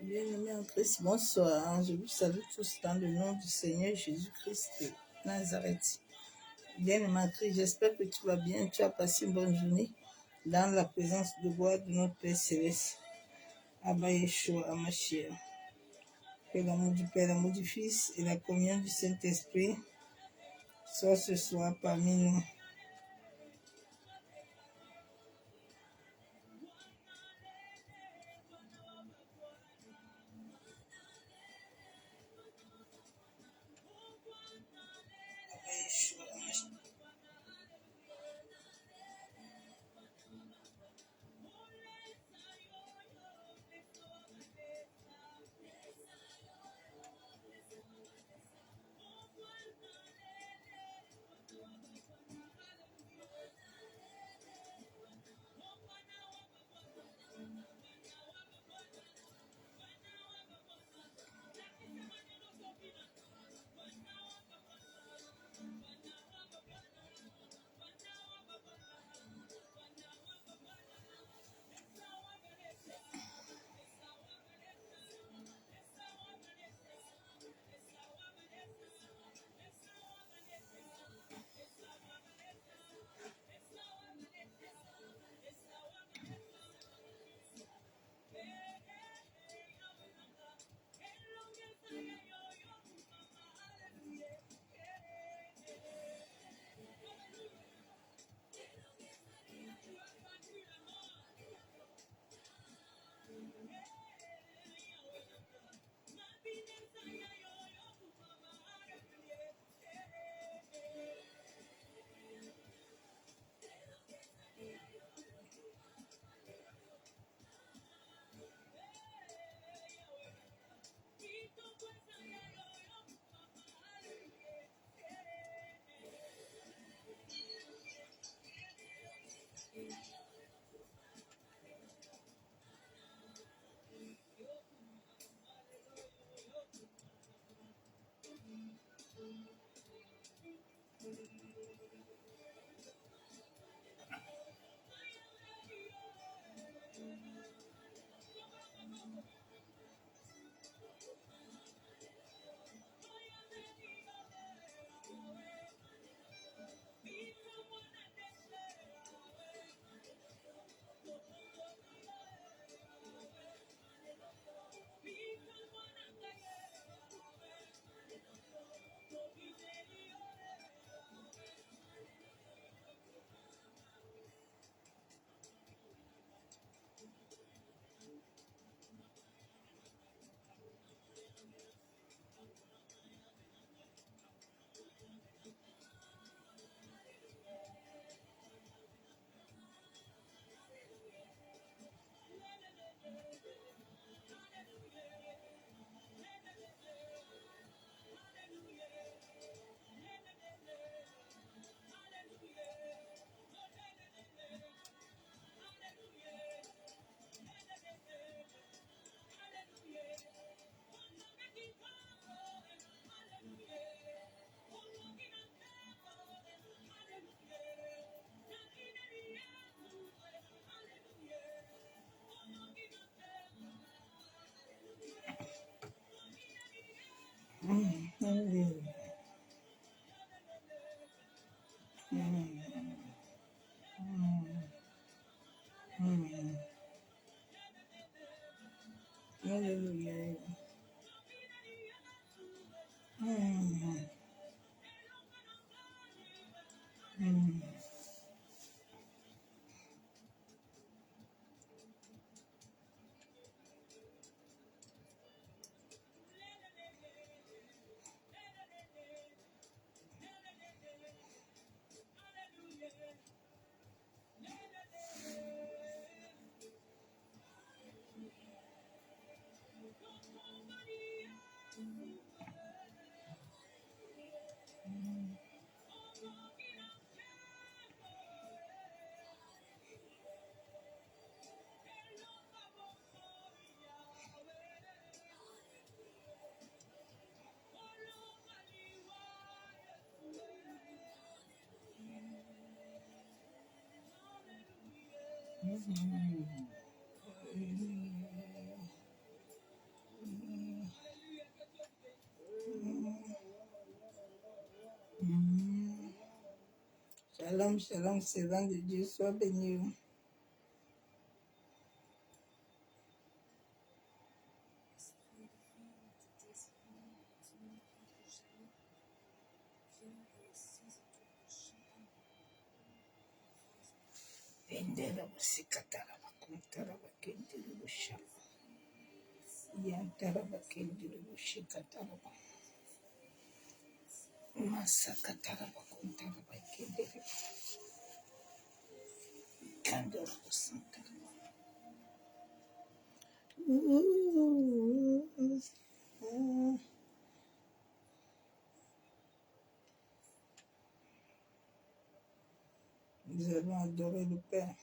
Bien-aimés en Christ, bonsoir. Je vous salue tous dans le nom du Seigneur Jésus-Christ de Nazareth. Bien-aimé en Christ, j'espère que tu vas bien. Tu as passé une bonne journée dans la présence de gloire de notre Père Céleste. Abba Yeshua Hamashiach. Que l'amour du Père, l'amour du Fils et la communion du Saint-Esprit soient ce soir parmi nous. Abba Yeshua Hamashiach. Hallelujah. Hallelujah. Shalom, shalom, servant de Dieu, sois béni. Endera basikatara bakuntara bakendera bushaka. Yantara bakendera bushikatara ba. Masakatara bakuntara bakendera. Kandora busantara ba. Nous allons adorer le Père.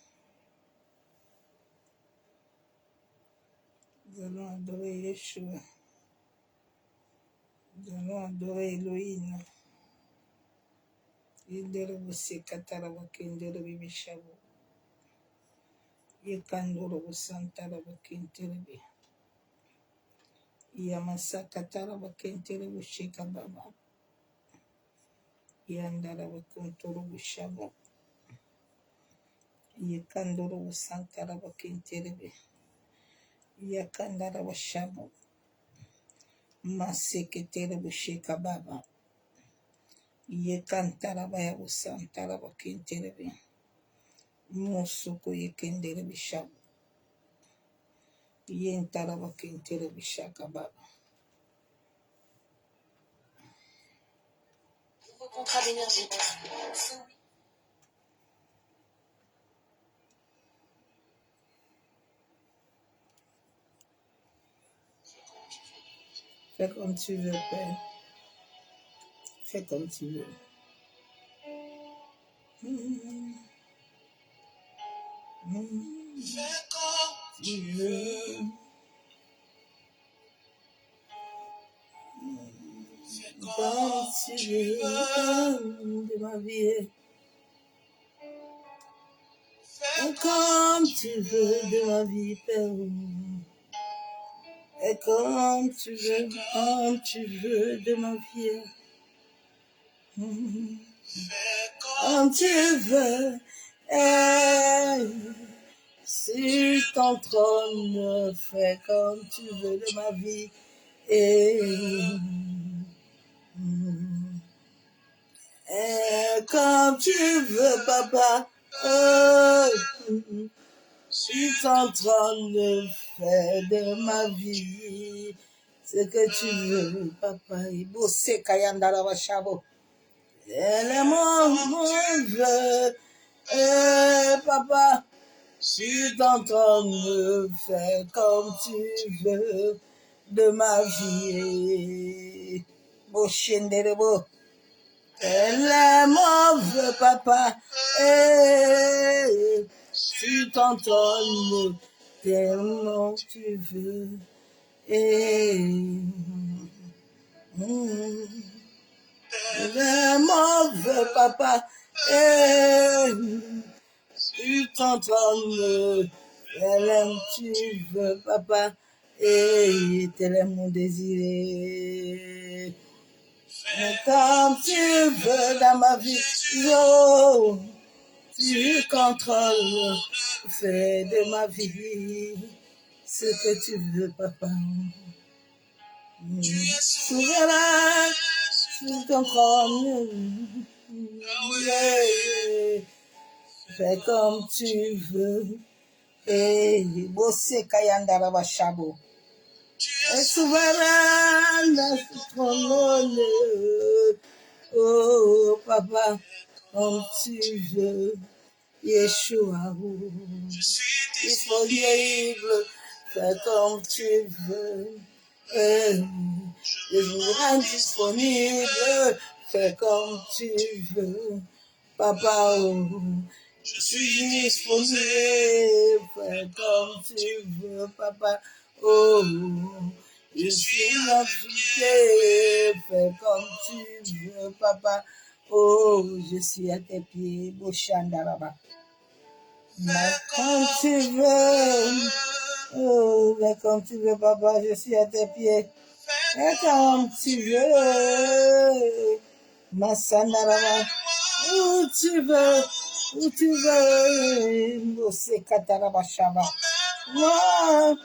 Nous allons adorer Yeshua. Nous allons adorer Elohim. Indera busikatara bakendera bibishabu. Yekandora busantara bakendera bi. Yamasakatara bakendera bushika baba. Yandara bakuntoro bushabu. Yekandoro busantara bakendera bi. Yakandara bushabu. Maseketera bushika baba. Yekantara baya busantara bakendera bi. Musuko yekendera bishabu. Yentara bakendera bishaka baba. Nouveau contrat d'énergie. Fais comme tu veux, Père. Fais comme tu veux. Fais comme Tu veux. Fais Comme comme tu tu veux. veux. De ma vie. Fais Et comme comme tu veux de ma vie, Père. Et comme tu veux de ma vie. Fais Comme tu veux. Et sur ton trône, fais comme tu veux de ma vie. Et comme tu veux, papa. Sur ton trône, fais de ma vie ce que tu veux, papa. Ibose kayandara washabo. Les mon veut, papa. Sur ton trône, fais comme tu veux de ma vie. Beau beau. Les mon papa. Sur ton trône, tellement tu veux. Les mauvais papa, sur ton trône, tellement tu veux, papa, tel mon désiré. Mais comme tu veux dans ma vie, oh, tu contrôles, fais de ma vie ce que tu veux, papa. Souverain sur ton trône, yeah. Fais comme tu veux. Bossé Kayandara Bashabo. Et souverain sur ton trône, oh papa, comme tu veux. Yeshua, disponible, fais comme tu veux. Je suis disponible, fais comme tu veux. Papa, je suis disponible, fais comme tu veux. Papa, je suis impliqué, fais comme tu veux. Papa, je suis à tes pieds, Boshandaraba. Mais quand tu veux, mais quand tu veux, papa, je suis à tes pieds. Et quand tu veux, ma sandarama, où tu veux, où tu veux. Bossé Katarabashaba. Moi,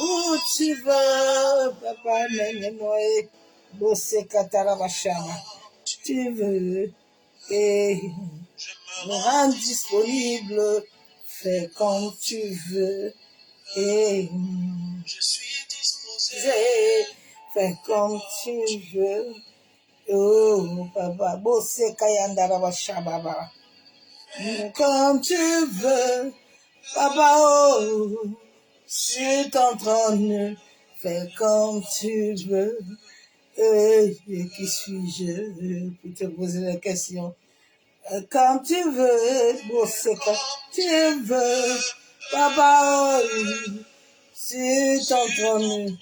où tu veux, papa, mène-moi. Bossé Katarabashaba. Tu veux, et me rendre disponible. Fais comme tu veux, et je suis disposé. fais comme tu veux. Oh, papa, bossé Kayandarabashaba. Comme tu veux, papa, oh, sur ton trône, fais comme tu veux. Qui suis-je pour te poser la question? Comme tu veux, bosser comme tu veux, papa, oh, sur ton trône,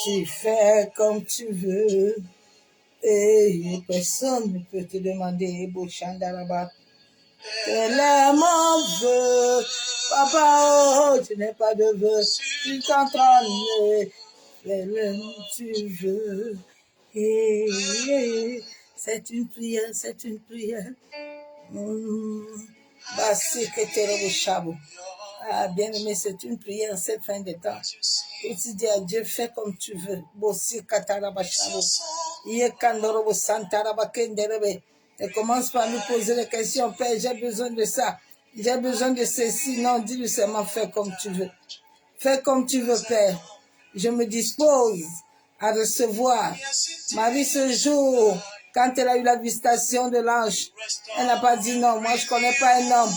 tu fais comme tu veux. Et personne ne peut te demander, Bochandaraba, quel est mon vœu? Papa, oh, tu n'es pas de vœu, tu t'entraînes, fais-le tu veux. Et c'est une prière, c'est une prière. Ah, bien aimé, c'est une prière en cette fin de temps. Et tu dis à Dieu, fais comme tu veux. Bossi katarabashabo. Yekandorobo santarabakenderebe. Et commence par nous poser les questions. Père, j'ai besoin de ça. J'ai besoin de ceci. Non, dis-lui seulement, fais comme tu veux. Fais comme tu veux, Père. Je me dispose à recevoir. Marie, ce jour, quand elle a eu la visitation de l'ange, elle n'a pas dit non. Moi, je ne connais pas un homme.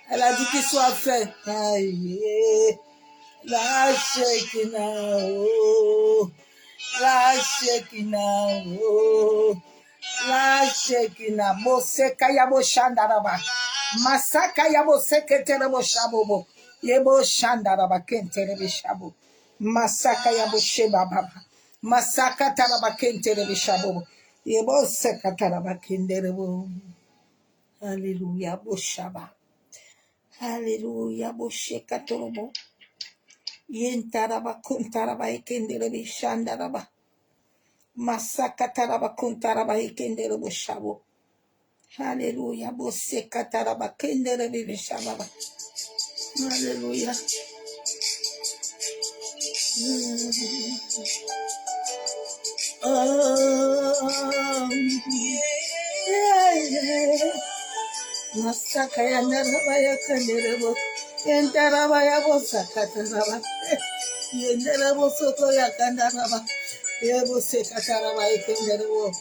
Elle a dit qu'il soit fait. Aïe, la Shekinah, oh, la Shekinah, oh, la Shekinah. Bose kayabo shandaraba. Masaka yabo seketerebo shabobo. Yebo shandaraba kenterebe shabo. Masaka yabo sheba baba. Masaka taraba kenterebe shabobo. Yebo sekataraba kenderebo. Hallelujah, boshaba. Hallelujah, boshekatorobo. Yentaraba kuntaraba ikenderebe shandaraba. Masaka taraba kuntaraba ikenderebo shabo. Hallelujah, boshekataraba kenderebe shababa. Hallelujah. Masaka ya naraba ya kanderebo. Yentaraba ya bosakataraba. Yenderebo soto ya kandaraba. Yebo sekataraba ya kanderebo.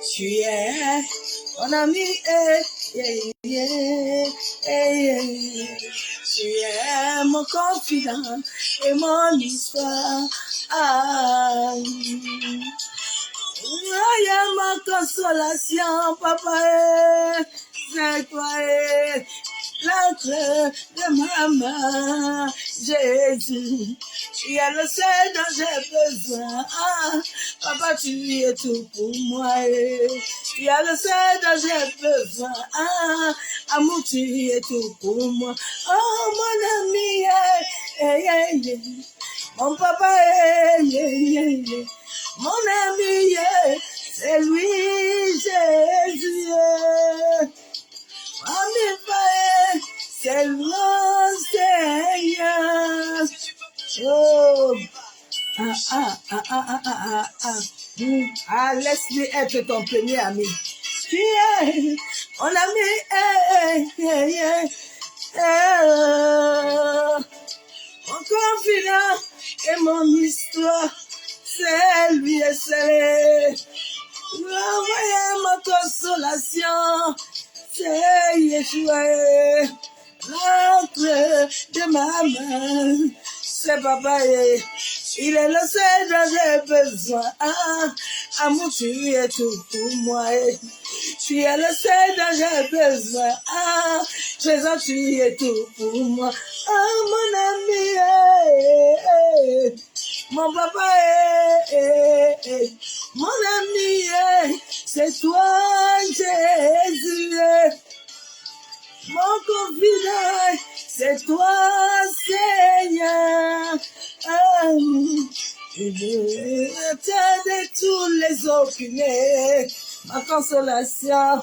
Tu es mon ami, tu es mon confident et mon histoire. Soyez ma consolation, papa, c'est toi, l'encre de ma main, Jésus. Tu es le seul dont j'ai besoin. Papa, tu es tout pour moi. Tu es le seul dont j'ai besoin. Amour, tu es tout pour moi. Oh, mon ami, mon papa, mon ami, c'est lui, Jésus. Mon papa, c'est mon Seigneur. Oh, laisse-lui être ton premier ami. Tu es mon ami, mon confident et mon histoire, c'est lui et c'est envoyez ma consolation, c'est Yeshua, l'encre de ma main, c'est papa, il est le seul dont j'ai besoin. Amour, tu es tout pour moi. Tu es le seul dont j'ai besoin. Présent, tu es tout pour moi. Mon ami, mon papa, mon ami, c'est toi, Jésus. Mon confident, c'est toi, Seigneur. De tous les opprimés. Ma consolation,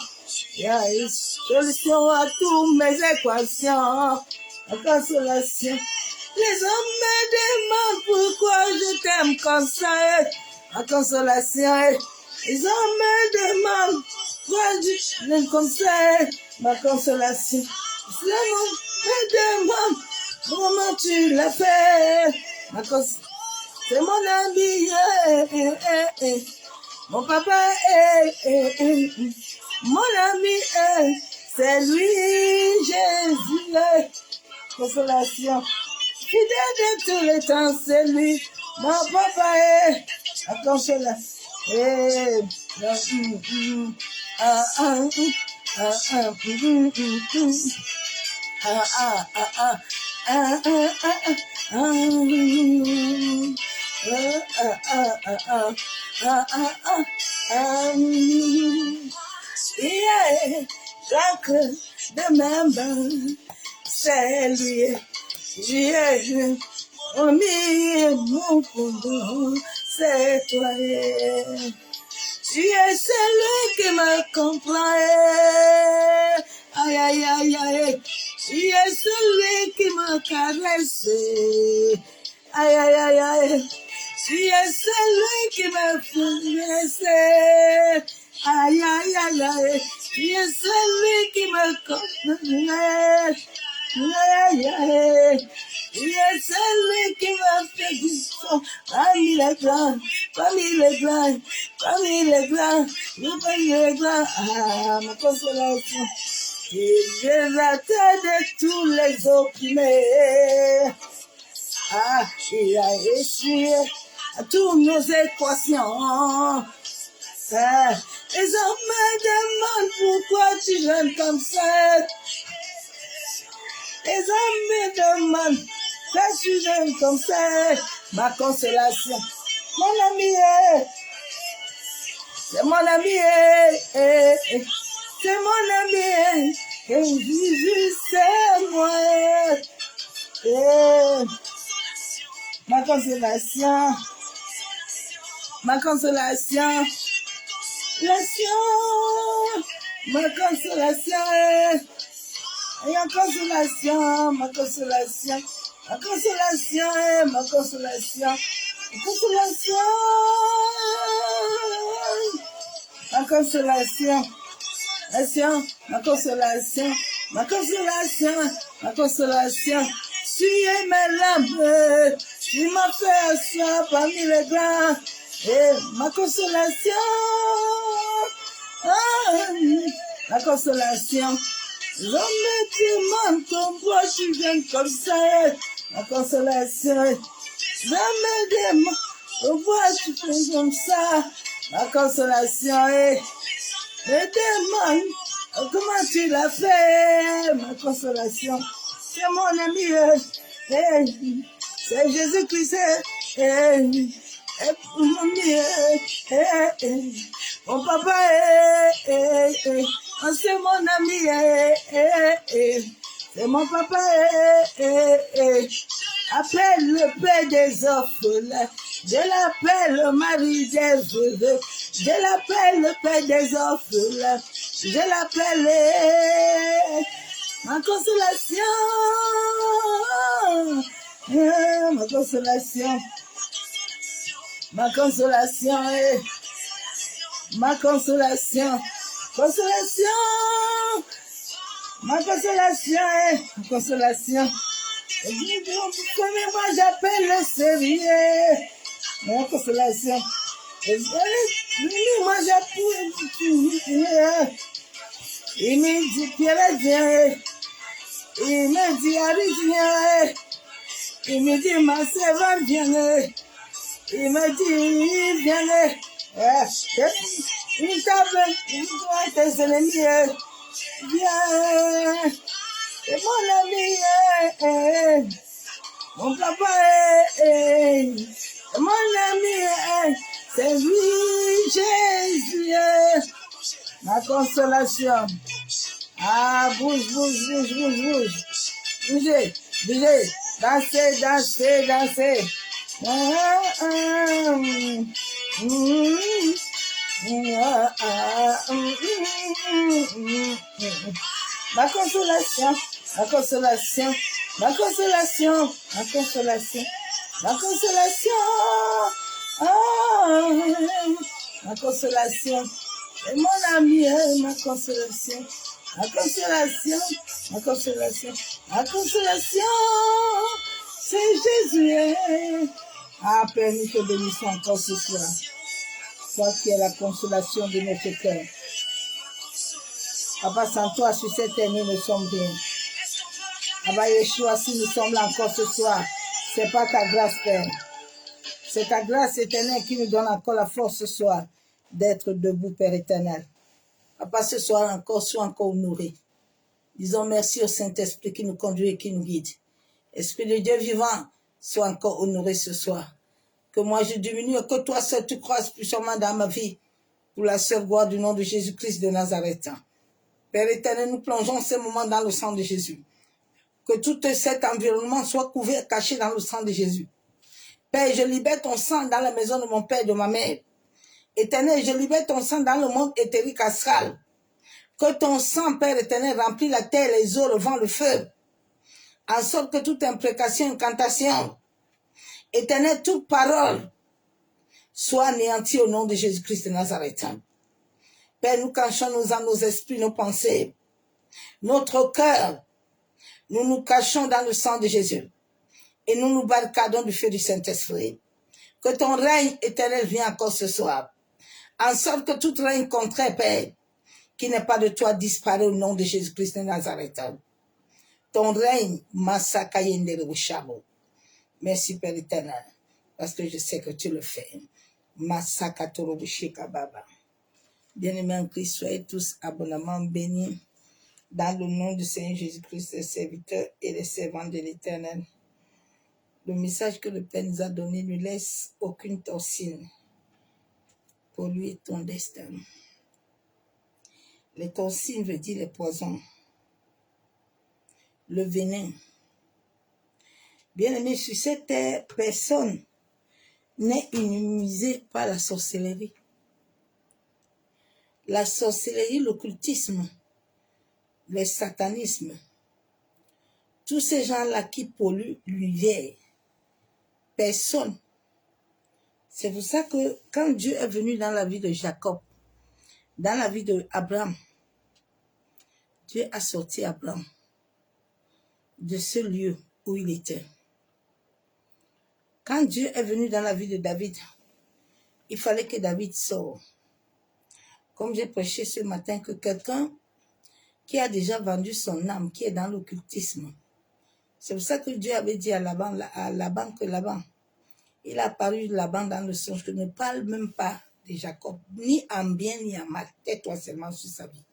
il y a une solution à toutes mes équations. Ma consolation. Les hommes me demandent pourquoi je t'aime comme ça. Ma consolation. Les hommes me demandent pourquoi je t'aime comme ça. Ma consolation. Les hommes me demandent comment tu l'as fait. Ma consolation. C'est mon ami, mon papa, mon ami, c'est lui, Jésus, consolation. Fidèle de tous les temps, c'est lui, mon papa, la consolation. Yeah, chaque de même, c'est lui. Yeah, mon fondement, c'est toi. Tu es celui qui me comprend. Aïe, aïe, aïe, aïe. Tu es celui qui me caresse. Aïe, aïe, aïe, aïe. Tu es celui qui me blesse. Aïe, aïe, aïe, aïe. Tu es celui qui me connaît. Aïe, aïe. Tu es celui qui m'a fait du sang. Parmi les blancs, parmi les blancs, parmi les blancs, parmi les blancs. Ah, ma consolation. Il est la tête de tous les opprimés. Ah, il a essuyé à toutes nos équations. Ah, les hommes me demandent pourquoi tu jeûnes comme ça. Les hommes me demandent pourquoi tu jeûnes comme ça. Ma consolation, mon ami, c'est mon ami, c'est mon ami, et Jésus c'est moi. Ma consolation, ma consolation, ma consolation, ma consolation, ma consolation, ma consolation, ma consolation, ma consolation, ma consolation, ma consolation, ma consolation, ma consolation. Tu es mes lames, tu m'as fait asseoir parmi les grands, et ma consolation, ma consolation. L'homme me demande pourquoi tu viens comme ça, ma consolation. L'homme me demande pourquoi tu viens comme ça, ma consolation. Me demande comment tu l'as fait, ma consolation. C'est mon ami, c'est Jésus-Christ, mon ami, mon papa, c'est mon ami, c'est mon papa, appelle le père des orphelins, je l'appelle le mari des veuves, je l'appelle le père des orphelins, je l'appelle ma consolation, ma consolation, ma consolation, ma consolation, consolation, ma consolation, ma consolation. Comme moi j'appelle le sérieux, ma consolation. Moi j'appelle, il me dit Pierre viens, il me dit Harry viens, il me dit ma servante viens, il me dit viens, il t'appelle, il doit tes ennemis, viens, c'est mon ami, mon papa, mon ami, c'est lui, Jésus, ma consolation. Ah, bouge, bouge, bouge, bouge, bouge. Bougez, bougez, dansez, dansez, dansez. Ma consolation, ma consolation, ma consolation, ma consolation, ma consolation, ah, ma consolation, c'est mon ami, ma consolation, ma consolation, ma consolation, ma consolation, c'est Jésus. Ah, Père, nous te bénissons encore ce soir. Toi qui es la consolation de notre cœur. Papa, sans toi, sur cette terre, nous ne sommes rien. Papa Yeshua, si nous sommes là encore ce soir, c'est pas ta grâce, Père. C'est ta grâce éternelle qui nous donne encore la force ce soir d'être debout, Père éternel. Papa, ce soir encore, sois encore honoré. Disons merci au Saint-Esprit qui nous conduit et qui nous guide. Esprit de Dieu vivant, sois encore honoré ce soir. Que moi je diminue et que toi seul tu croises puissamment dans ma vie pour la seule gloire du nom de Jésus-Christ de Nazareth. Père éternel, nous plongeons ces moments dans le sang de Jésus. Que tout cet environnement soit couvert, caché dans le sang de Jésus. Père, je libère ton sang dans la maison de mon père et de ma mère. Éternel, je libère ton sang dans le monde éthérique astral. Que ton sang, Père éternel, remplit la terre, les eaux, le vent, le feu. En sorte que toute imprécation, incantation, éternel, toute parole, soit anéantie au nom de Jésus-Christ de Nazareth. Père, nous cachons nos esprits, nos pensées, notre cœur. Nous nous cachons dans le sang de Jésus. Et nous nous barricadons du feu du Saint-Esprit. Que ton règne éternel vienne encore ce soir. En sorte que tout règne contraire, Père, qui n'est pas de toi, disparaît au nom de Jésus-Christ de Nazareth. Ton règne, Masakayende Rebushabo. Merci, Père éternel, parce que je sais que tu le fais. Masakatorobushika Baba. Bien-aimés en Christ, soyez tous abondamment bénis dans le nom du Seigneur Jésus-Christ, les serviteurs et les servantes de l'Éternel. Le message que le Père nous a donné ne laisse aucune toxine pour lui et ton destin. Les toxines veut dire les poisons, le venin. Bien-aimé, sur cette terre, personne n'est immunisé par la sorcellerie. La sorcellerie, l'occultisme, le satanisme, tous ces gens-là qui polluent l'univers, personne. C'est pour ça que quand Dieu est venu dans la vie de Jacob, dans la vie d'Abraham, Dieu a sorti Abraham de ce lieu où il était. Quand Dieu est venu dans la vie de David, il fallait que David sorte. Comme j'ai prêché ce matin, que quelqu'un qui a déjà vendu son âme, qui est dans l'occultisme, c'est pour ça que Dieu avait dit à Laban que Laban, il a apparu Laban dans le songe, que ne parle même pas de Jacob, ni en bien ni en mal, tais-toi seulement sur sa vie.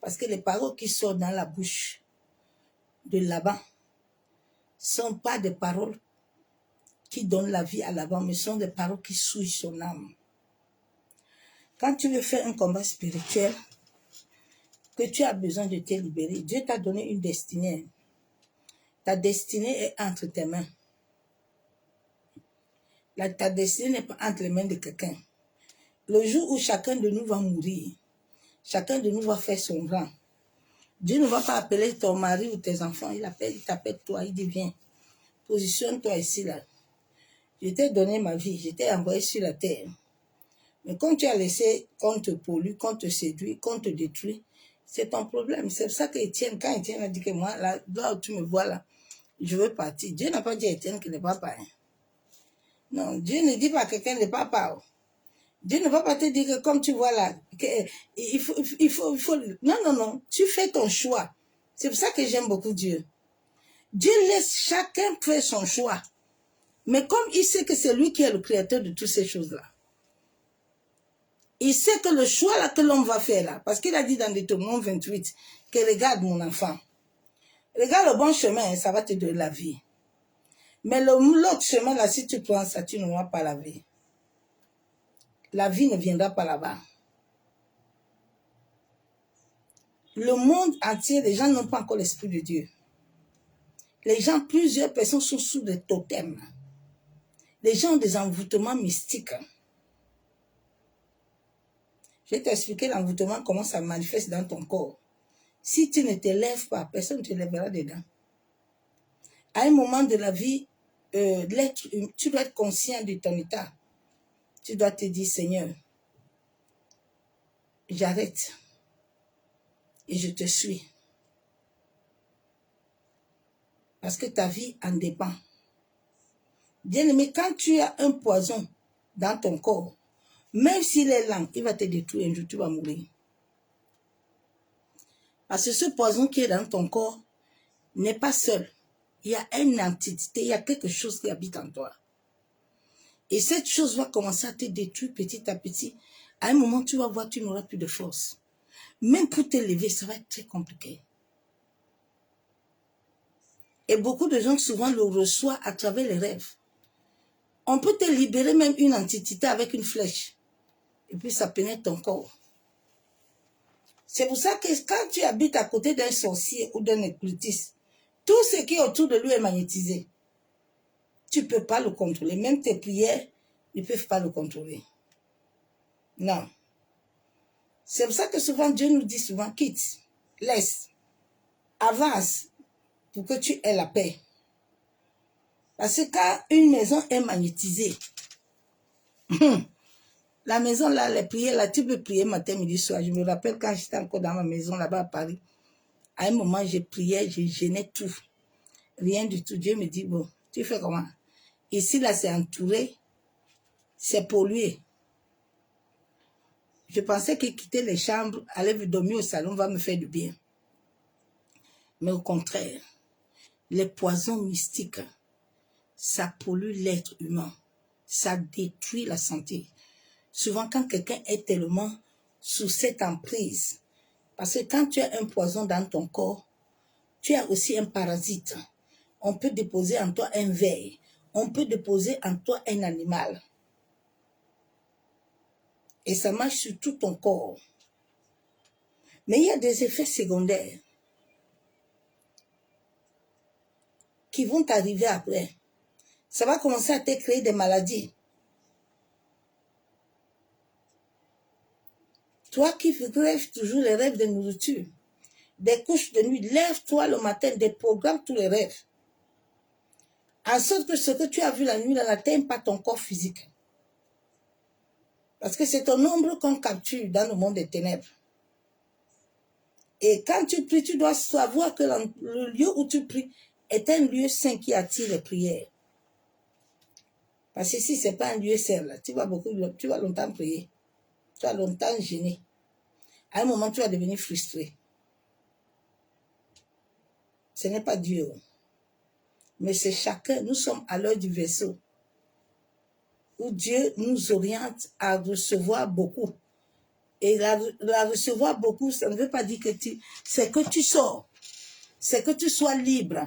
Parce que les paroles qui sortent dans la bouche de Laban ne sont pas des paroles qui donnent la vie à Laban, mais sont des paroles qui souillent son âme. Quand tu veux faire un combat spirituel, que tu as besoin de te libérer, Dieu t'a donné une destinée. Ta destinée est entre tes mains. Ta destinée n'est pas entre les mains de quelqu'un. Le jour où chacun de nous va mourir, chacun de nous va faire son rang. Dieu ne va pas appeler ton mari ou tes enfants, il t'appelle toi, il dit viens, positionne-toi ici là. Je t'ai donné ma vie, je t'ai envoyé sur la terre. Mais comme tu as laissé qu'on te pollue, qu'on te séduit, qu'on te détruit, c'est ton problème. C'est pour ça qu'Étienne, quand Étienne a dit que moi, là où tu me vois là, je veux partir. Dieu n'a pas dit à Étienne qu'il n'est pas papa. Non, Dieu ne dit pas à quelqu'un de papa. Dieu ne va pas te dire que comme tu vois là, il faut. Non. Tu fais ton choix. C'est pour ça que j'aime beaucoup Dieu. Dieu laisse chacun faire son choix. Mais comme il sait que c'est lui qui est le créateur de toutes ces choses-là, il sait que le choix là que l'homme va faire là, parce qu'il a dit dans Deutéronome 28, que regarde mon enfant, regarde le bon chemin, ça va te donner la vie. Mais l'autre chemin là, si tu prends ça, tu n'auras pas la vie. La vie ne viendra pas là-bas. Le monde entier, les gens n'ont pas encore l'esprit de Dieu. Les gens, plusieurs personnes sont sous des totems. Les gens ont des envoûtements mystiques. Je vais t'expliquer l'envoûtement, comment ça manifeste dans ton corps. Si tu ne te lèves pas, personne ne te lèvera dedans. À un moment de la vie, tu dois être conscient de ton état. Tu dois te dire, Seigneur, j'arrête et je te suis. Parce que ta vie en dépend. Bien-aimé, quand tu as un poison dans ton corps, même s'il est lent, il va te détruire un jour, tu vas mourir. Parce que ce poison qui est dans ton corps n'est pas seul. Il y a une entité, il y a quelque chose qui habite en toi. Et cette chose va commencer à te détruire petit à petit. À un moment, tu vas voir, tu n'auras plus de force. Même pour te lever, ça va être très compliqué. Et beaucoup de gens souvent le reçoivent à travers les rêves. On peut te libérer même une entité avec une flèche. Et puis ça pénètre ton corps. C'est pour ça que quand tu habites à côté d'un sorcier ou d'un occultiste, tout ce qui est autour de lui est magnétisé. Tu ne peux pas le contrôler. Même tes prières ne peuvent pas le contrôler. Non. C'est pour ça que souvent Dieu nous dit souvent, quitte, laisse, avance pour que tu aies la paix. Parce que quand une maison est magnétisée, la maison là, les prières là, tu peux prier matin, midi, soir. Je me rappelle quand j'étais encore dans ma maison là-bas à Paris, à un moment, je priais, je gênais tout. Rien du tout. Dieu me dit, bon, tu fais comment? Ici là, c'est entouré, c'est pollué. Je pensais que quitter les chambres, aller dormir au salon va me faire du bien. Mais au contraire, les poisons mystiques, ça pollue l'être humain. Ça détruit la santé. Souvent, quand quelqu'un est tellement sous cette emprise, parce que quand tu as un poison dans ton corps, tu as aussi un parasite. On peut déposer en toi un ver. On peut déposer en toi un animal. Et ça marche sur tout ton corps. Mais il y a des effets secondaires qui vont t'arriver après. Ça va commencer à te créer des maladies. Toi qui rêves toujours les rêves de nourriture, des couches de nuit, lève-toi le matin, déprogramme tous les rêves. En sorte que ce que tu as vu la nuit n'atteigne pas ton corps physique. Parce que c'est ton ombre qu'on capture dans le monde des ténèbres. Et quand tu pries, tu dois savoir que le lieu où tu pries est un lieu saint qui attire les prières. Parce que si ce n'est pas un lieu saint, là, tu vas longtemps prier. Tu vas longtemps gêner. À un moment, tu vas devenir frustré. Ce n'est pas Dieu. Mais c'est chacun. Nous sommes à l'heure du vaisseau. Où Dieu nous oriente à recevoir beaucoup. Et la recevoir beaucoup, ça ne veut pas dire que c'est que tu sors. C'est que tu sois libre.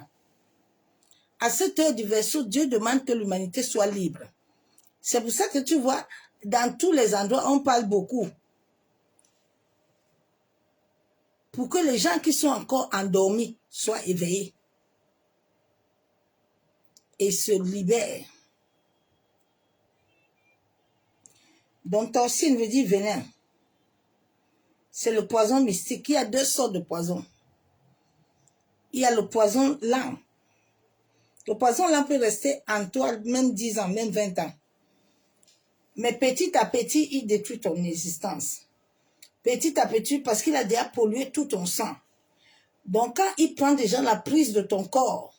À cette heure du vaisseau, Dieu demande que l'humanité soit libre. C'est pour ça que tu vois, dans tous les endroits, on parle beaucoup. Pour que les gens qui sont encore endormis soient éveillés. Et se libèrent. Donc, toxine veut dire venin. C'est le poison mystique. Il y a deux sortes de poisons. Il y a le poison lent. Le poison lent peut rester en toi même 10 ans, même 20 ans. Mais petit à petit, il détruit ton existence. Petit à petit, parce qu'il a déjà pollué tout ton sang. Donc, quand il prend déjà la prise de ton corps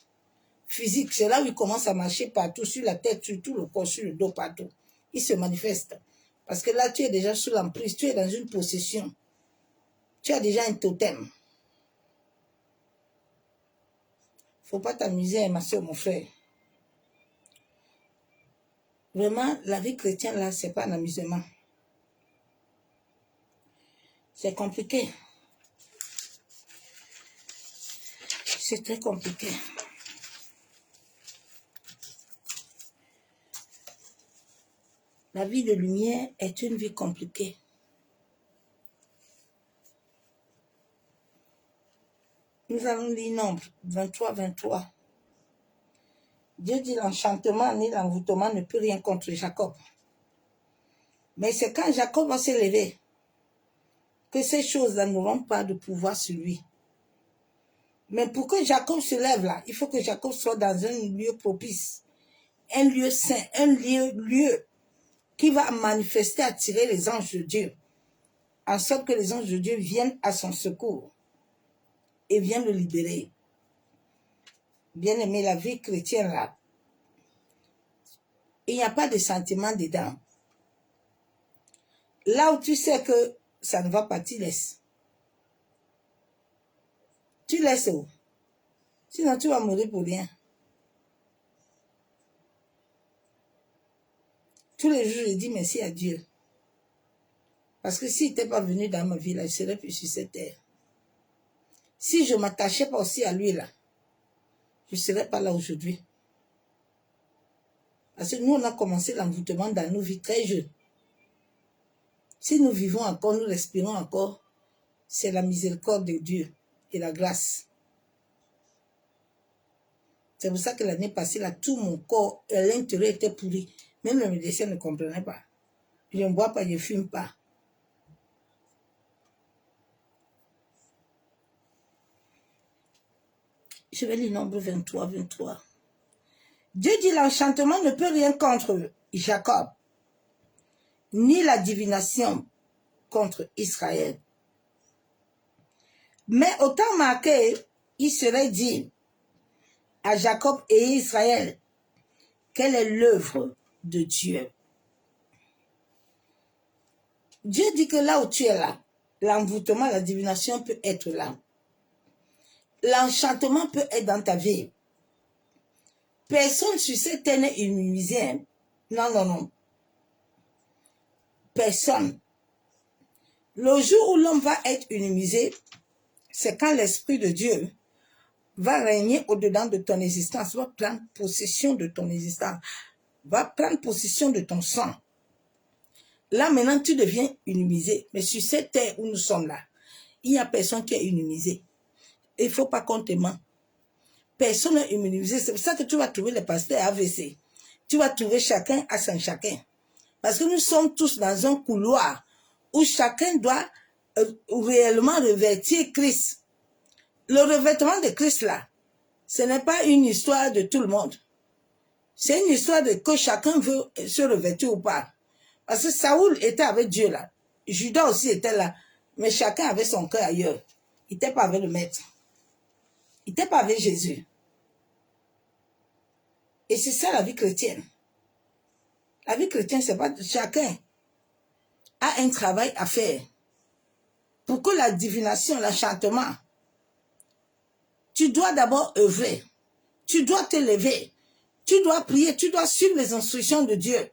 physique, c'est là où il commence à marcher partout, sur la tête, sur tout le corps, sur le dos, partout. Il se manifeste. Parce que là, tu es déjà sous l'emprise, tu es dans une possession. Tu as déjà un totem. Il ne faut pas t'amuser, ma soeur, mon frère. Vraiment, la vie chrétienne, là, ce n'est pas un amusement. C'est compliqué. C'est très compliqué. La vie de lumière est une vie compliquée. Nous allons lire Nombre 23, 23. Dieu dit l'enchantement ni l'envoûtement ne peut rien contre Jacob. Mais c'est quand Jacob va se lever que ces choses-là n'auront pas de pouvoir sur lui. Mais pour que Jacob se lève là, il faut que Jacob soit dans un lieu propice, un lieu saint, un lieu qui va manifester, attirer les anges de Dieu, en sorte que les anges de Dieu viennent à son secours et viennent le libérer. Bien aimé, la vie chrétienne là, il n'y a pas de sentiment dedans. Là où tu sais que ça ne va pas, tu laisses. Tu laisses où? Sinon, tu vas mourir pour rien. Tous les jours, je dis merci à Dieu. Parce que s'il n'était pas venu dans ma vie, là, je ne serais plus sur cette terre. Si je ne m'attachais pas aussi à lui, là, je ne serais pas là aujourd'hui. Parce que nous, on a commencé l'envoûtement dans nos vies très jeunes. Si nous vivons encore, nous respirons encore, c'est la miséricorde de Dieu et la grâce. C'est pour ça que l'année passée, là, tout mon corps, à l'intérieur était pourri. Même le médecin ne comprenait pas. Je ne bois pas, je ne fume pas. Je vais lire Nombre 23, 23. Dieu dit l'enchantement ne peut rien contre Jacob, ni la divination contre Israël. Mais au temps marqué, il serait dit à Jacob et Israël, quelle est l'œuvre de Dieu? Dieu dit que là où tu es là, l'envoûtement, la divination peut être là. L'enchantement peut être dans ta vie. Personne sur cette terre n'est immunisé. Non, non, non. Personne. Le jour où l'homme va être immunisé, c'est quand l'Esprit de Dieu va régner au-dedans de ton existence, va prendre possession de ton existence, va prendre possession de ton sang. Là, maintenant, tu deviens immunisé. Mais sur cette terre où nous sommes là, il n'y a personne qui est immunisé. Il ne faut pas qu'on te ment. Personne n'est immunisé. C'est pour ça que tu vas trouver les pasteurs AVC. Tu vas trouver chacun à son chacun. Parce que nous sommes tous dans un couloir où chacun doit réellement revêtir Christ. Le revêtement de Christ là, ce n'est pas une histoire de tout le monde. C'est une histoire de que chacun veut se revêtir ou pas. Parce que Saoul était avec Dieu là. Judas aussi était là. Mais chacun avait son cœur ailleurs. Il n'était pas avec le maître. Il n'était pas avec Jésus. Et c'est ça la vie chrétienne. La vie chrétienne, c'est pas chacun a un travail à faire. Pour que la divination, l'enchantement, tu dois d'abord œuvrer. Tu dois te lever. Tu dois prier. Tu dois suivre les instructions de Dieu.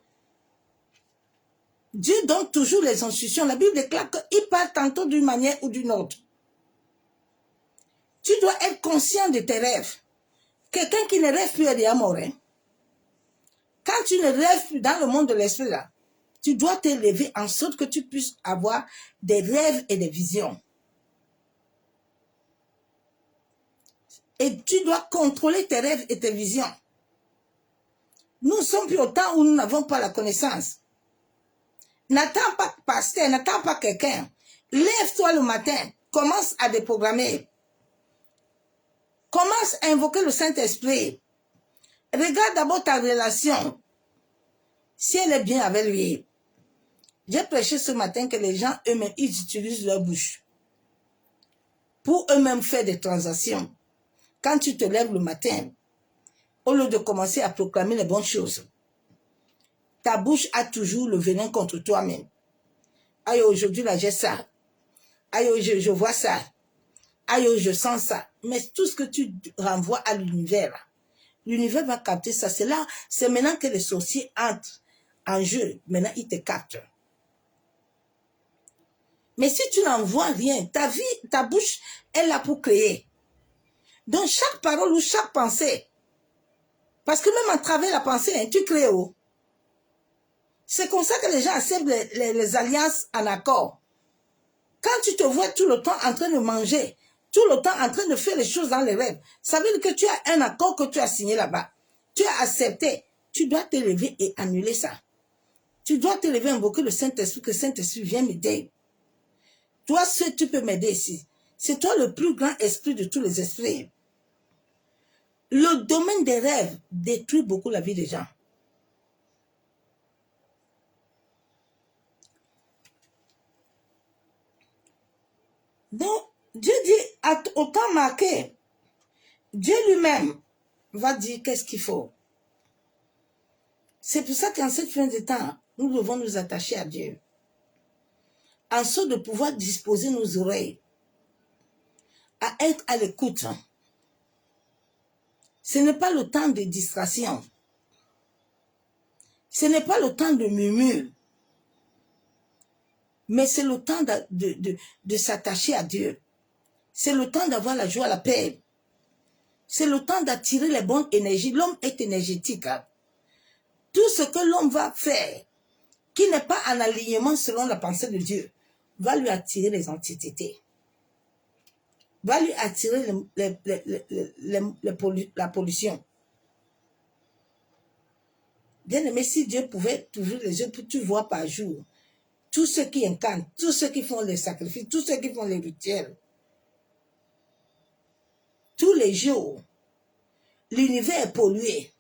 Dieu donne toujours les instructions. La Bible déclare qu'il parle tantôt d'une manière ou d'une autre. Tu dois être conscient de tes rêves. Quelqu'un qui ne rêve plus est déjà mort. Hein? Quand tu ne rêves plus dans le monde de l'esprit là, tu dois te lever en sorte que tu puisses avoir des rêves et des visions. Et tu dois contrôler tes rêves et tes visions. Nous ne sommes plus au temps où nous n'avons pas la connaissance. N'attends pas pasteur, n'attends pas quelqu'un. Lève-toi le matin, commence à déprogrammer. Commence à invoquer le Saint-Esprit. Regarde d'abord ta relation. Si elle est bien avec lui. J'ai prêché ce matin que les gens eux-mêmes, ils utilisent leur bouche pour eux-mêmes faire des transactions. Quand tu te lèves le matin, au lieu de commencer à proclamer les bonnes choses, ta bouche a toujours le venin contre toi-même. Aïe, aujourd'hui là, j'ai ça. Aïe, je vois ça. Aïe, je sens ça. Mais tout ce que tu renvoies à l'univers, l'univers va capter ça. C'est là, c'est maintenant que les sorciers entrent en jeu. Maintenant, ils te captent. Mais si tu n'envoies rien, ta vie, ta bouche est là pour créer. Donc, chaque parole ou chaque pensée, parce que même à travers la pensée, hein, tu crées où? C'est comme ça que les gens acceptent les alliances en accord. Quand tu te vois tout le temps en train de manger, tout le temps en train de faire les choses dans les rêves, ça veut dire que tu as un accord que tu as signé là-bas. Tu as accepté. Tu dois te lever et annuler ça. Tu dois te lever et invoquer le Saint-Esprit, que le Saint-Esprit vienne m'aider. Toi seul, tu peux m'aider ici. C'est toi le plus grand esprit de tous les esprits. Le domaine des rêves détruit beaucoup la vie des gens. Donc, Dieu dit, au temps marqué, Dieu lui-même va dire qu'est-ce qu'il faut. C'est pour ça qu'en cette fin de temps, nous devons nous attacher à Dieu. En sorte de pouvoir disposer nos oreilles à être à l'écoute. Ce n'est pas le temps de distraction. Ce n'est pas le temps de murmure. Mais c'est le temps de s'attacher à Dieu. C'est le temps d'avoir la joie, la paix. C'est le temps d'attirer les bonnes énergies. L'homme est énergétique. Hein? Tout ce que l'homme va faire, qui n'est pas en alignement selon la pensée de Dieu, va lui attirer les entités. Va lui attirer la pollution. Bien aimé, si Dieu pouvait t'ouvrir les yeux, tu vois par jour tous ceux qui incarnent, tous ceux qui font les sacrifices, tous ceux qui font les rituels. Tous les jours, l'univers est pollué.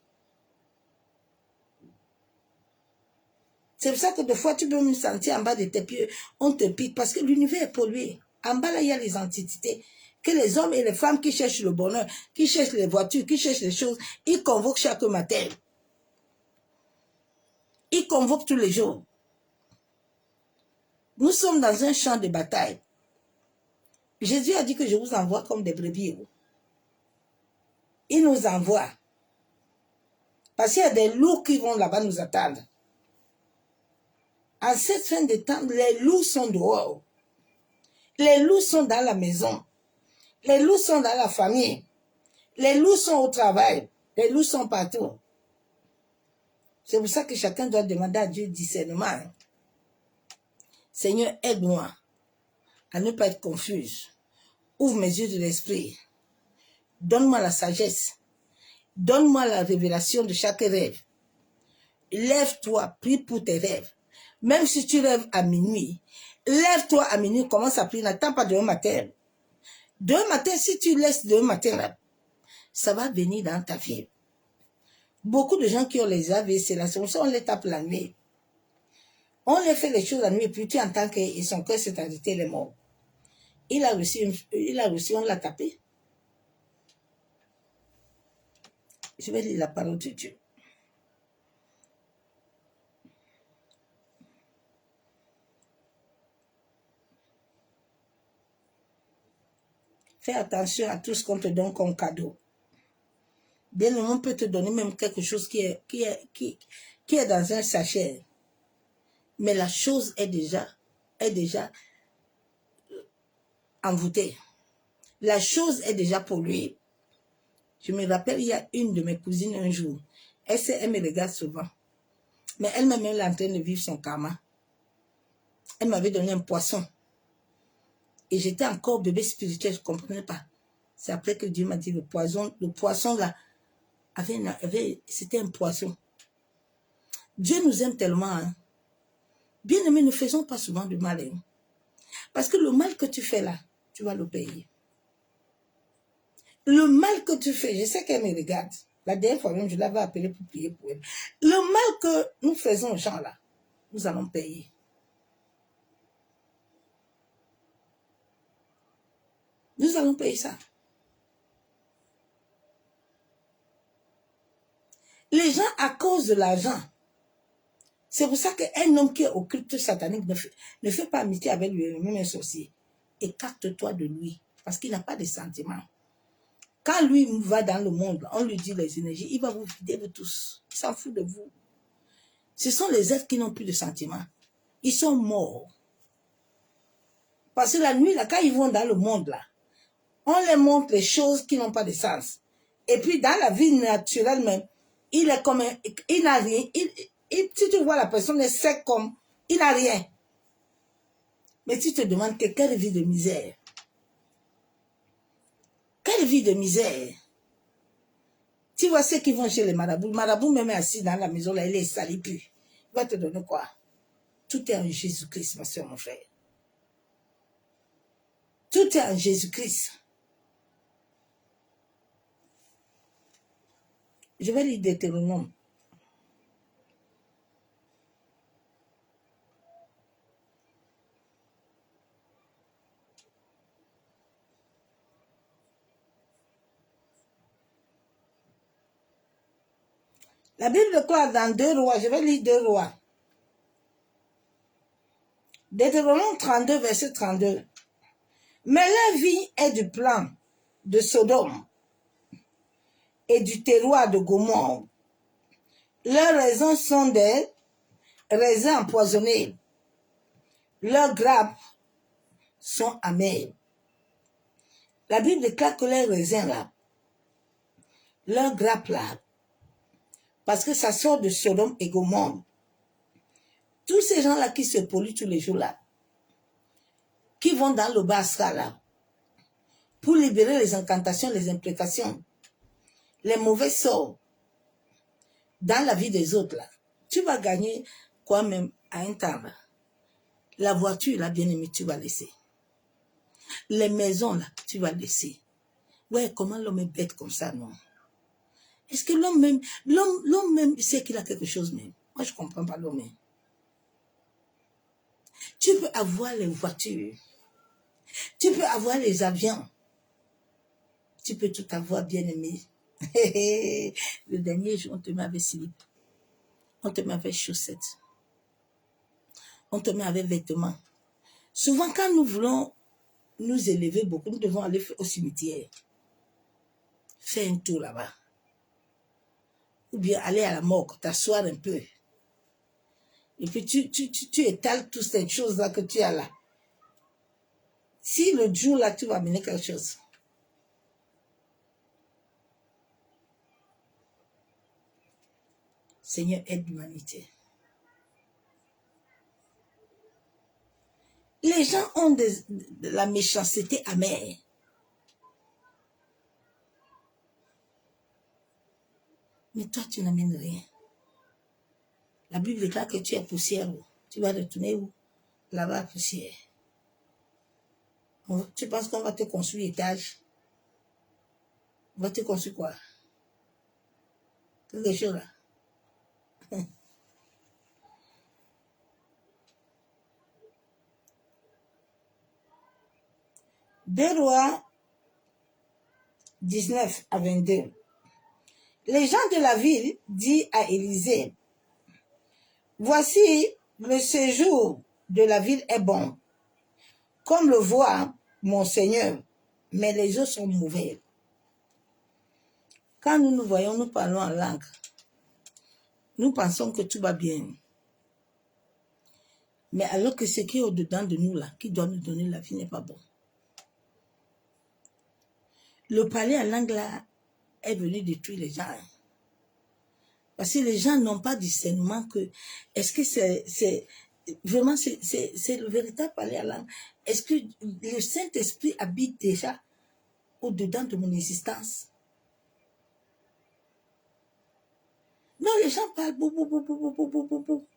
C'est pour ça que des fois, tu peux me sentir en bas de tes pieds, on te pique, parce que l'univers est pollué. En bas, là, il y a les entités, que les hommes et les femmes qui cherchent le bonheur, qui cherchent les voitures, qui cherchent les choses, ils convoquent chaque matin. Ils convoquent tous les jours. Nous sommes dans un champ de bataille. Jésus a dit que je vous envoie comme des brebis. Il nous envoie. Parce qu'il y a des loups qui vont là-bas nous attendre. En cette fin de temps, les loups sont dehors. Les loups sont dans la maison. Les loups sont dans la famille. Les loups sont au travail. Les loups sont partout. C'est pour ça que chacun doit demander à Dieu discernement. Seigneur, aide-moi à ne pas être confuse. Ouvre mes yeux de l'esprit. Donne-moi la sagesse. Donne-moi la révélation de chaque rêve. Lève-toi, prie pour tes rêves. Même si tu rêves à minuit, lève-toi à minuit, commence à prier, n'attends pas demain matin. Demain matin, si tu laisses demain matin, là, ça va venir dans ta vie. Beaucoup de gens qui ont les AVC, là, c'est pour ça qu'on les tape la nuit. On les fait les choses la nuit, et puis tu entends que son cœur s'est arrêté, il est mort. Il a reçu, on l'a tapé. Je vais lire la parole de Dieu. Fais attention à tout ce qu'on te donne comme cadeau. Bien, on peut te donner même quelque chose qui est dans un sachet. Mais la chose est déjà envoûtée. La chose est déjà polluée. Je me rappelle, il y a une de mes cousines un jour. Elle me regarde souvent. Mais elle-même, elle est en train de vivre son karma. Elle m'avait donné un poisson. Et j'étais encore bébé spirituel, je ne comprenais pas. C'est après que Dieu m'a dit le poisson là, c'était un poisson. Dieu nous aime tellement. Hein. Bien aimé, ne faisons pas souvent du mal. Hein. Parce que le mal que tu fais là, tu vas le payer. Le mal que tu fais, je sais qu'elle me regarde. La dernière fois même, je l'avais appelée pour prier pour elle. Le mal que nous faisons aux gens là, nous allons payer. Nous allons payer ça. Les gens, à cause de l'argent, c'est pour ça qu'un homme qui est au culte satanique ne fait pas amitié avec lui, même un sorcier. Écarte-toi de lui, parce qu'il n'a pas de sentiments. Quand lui va dans le monde, on lui dit les énergies, il va vous vider vous tous. Il s'en fout de vous. Ce sont les êtres qui n'ont plus de sentiments. Ils sont morts. Parce que la nuit, là, quand ils vont dans le monde, là, on les montre les choses qui n'ont pas de sens. Et puis, dans la vie naturelle même, il est comme il n'a rien. Si tu vois la personne, elle sait comme, il n'a rien. Mais tu te demandes quelle vie de misère. Quelle vie de misère. Tu vois ceux qui vont chez les marabouts. Le marabout même est assis dans la maison, là, il est sali plus. Il va te donner quoi? Tout est en Jésus-Christ, ma soeur, mon frère. Tout est en Jésus-Christ. Je vais lire Deutéronome. La Bible déclare dans 2 Rois, je vais lire 2 Rois. Deutéronome 32, verset 32. Mais leur vie est du plan de Sodome et du terroir de Gomorrhe. Leurs raisins sont des raisins empoisonnés. Leurs grappes sont amères. La Bible déclare que les raisins là, leurs grappes là, parce que ça sort de Sodome et Gomorrhe. Tous ces gens-là qui se polluent tous les jours là, qui vont dans le bas là, pour libérer les incantations, les imprécations, les mauvais sorts dans la vie des autres là, tu vas gagner quoi même à un temps là. La voiture là, bien aimé, tu vas laisser. Les maisons là, tu vas laisser. Ouais, comment l'homme est bête comme ça, non? Est-ce que l'homme même sait qu'il a quelque chose même? Moi, je ne comprends pas l'homme. Tu peux avoir les voitures. Tu peux avoir les avions. Tu peux tout avoir, bien aimé. Le dernier jour, on te met avec slip. On te met avec chaussettes. On te met avec vêtements. Souvent, quand nous voulons nous élever beaucoup, nous devons aller au cimetière. Faire un tour là-bas. Ou bien aller à la morgue, t'asseoir un peu. Et puis tu étales toutes ces choses-là que tu as là. Si le jour là, tu vas amener quelque chose. Seigneur, aide l'humanité. Les gens ont de la méchanceté amère. Mais toi, tu n'amènes rien. La Bible déclare que tu es poussière. Tu vas retourner où? Là-bas, poussière. Tu penses qu'on va te construire étage? On va te construire quoi? Quelque chose là. 2 Rois 19 à 22. Les gens de la ville disent à Élisée, voici le séjour de la ville est bon, comme le voit mon Seigneur, mais les eaux sont mauvaises. Quand nous nous voyons, nous parlons en langue. Nous pensons que tout va bien. Mais alors que ce qui est au-dedans de nous là, qui doit nous donner la vie, n'est pas bon. Le parler en langue là est venu détruire les gens. Parce que les gens n'ont pas discernement que, est-ce que c'est vraiment, c'est le véritable parler en langue. Est-ce que le Saint-Esprit habite déjà au-dedans de mon existence? Non, les gens parlent bou, bou, bou, bou, bou, bou, bou, bou, bou.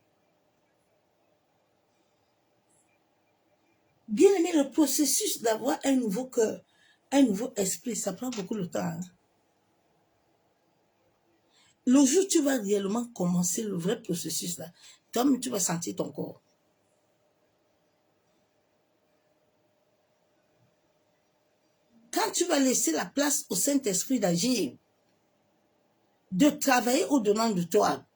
Bien aimé, le processus d'avoir un nouveau cœur, un nouveau esprit, ça prend beaucoup de temps. Hein? Le jour où tu vas réellement commencer le vrai processus là, toi-même tu vas sentir ton corps. Quand tu vas laisser la place au Saint-Esprit d'agir, de travailler au-dedans de toi,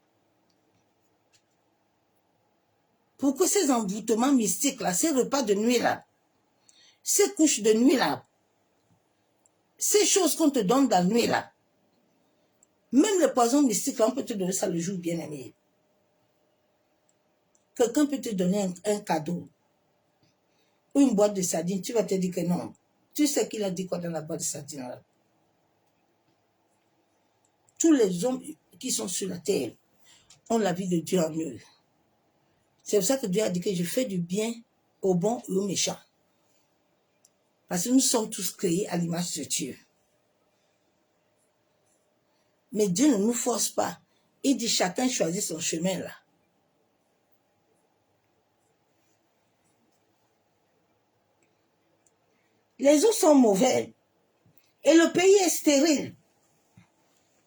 pour que ces envoûtements mystiques là, ces repas de nuit là, ces couches de nuit là, ces choses qu'on te donne dans la nuit là, même le poison mystique là, on peut te donner ça le jour bien aimé. Quelqu'un peut te donner un cadeau, ou une boîte de sardines, tu vas te dire que non. Tu sais qu'il a dit quoi dans la boîte de sardines là? Tous les hommes qui sont sur la terre ont la vie de Dieu en eux. C'est pour ça que Dieu a dit que je fais du bien aux bons et aux méchants. Parce que nous sommes tous créés à l'image de Dieu. Mais Dieu ne nous force pas. Il dit chacun choisit son chemin là. Les eaux sont mauvaises. Et le pays est stérile.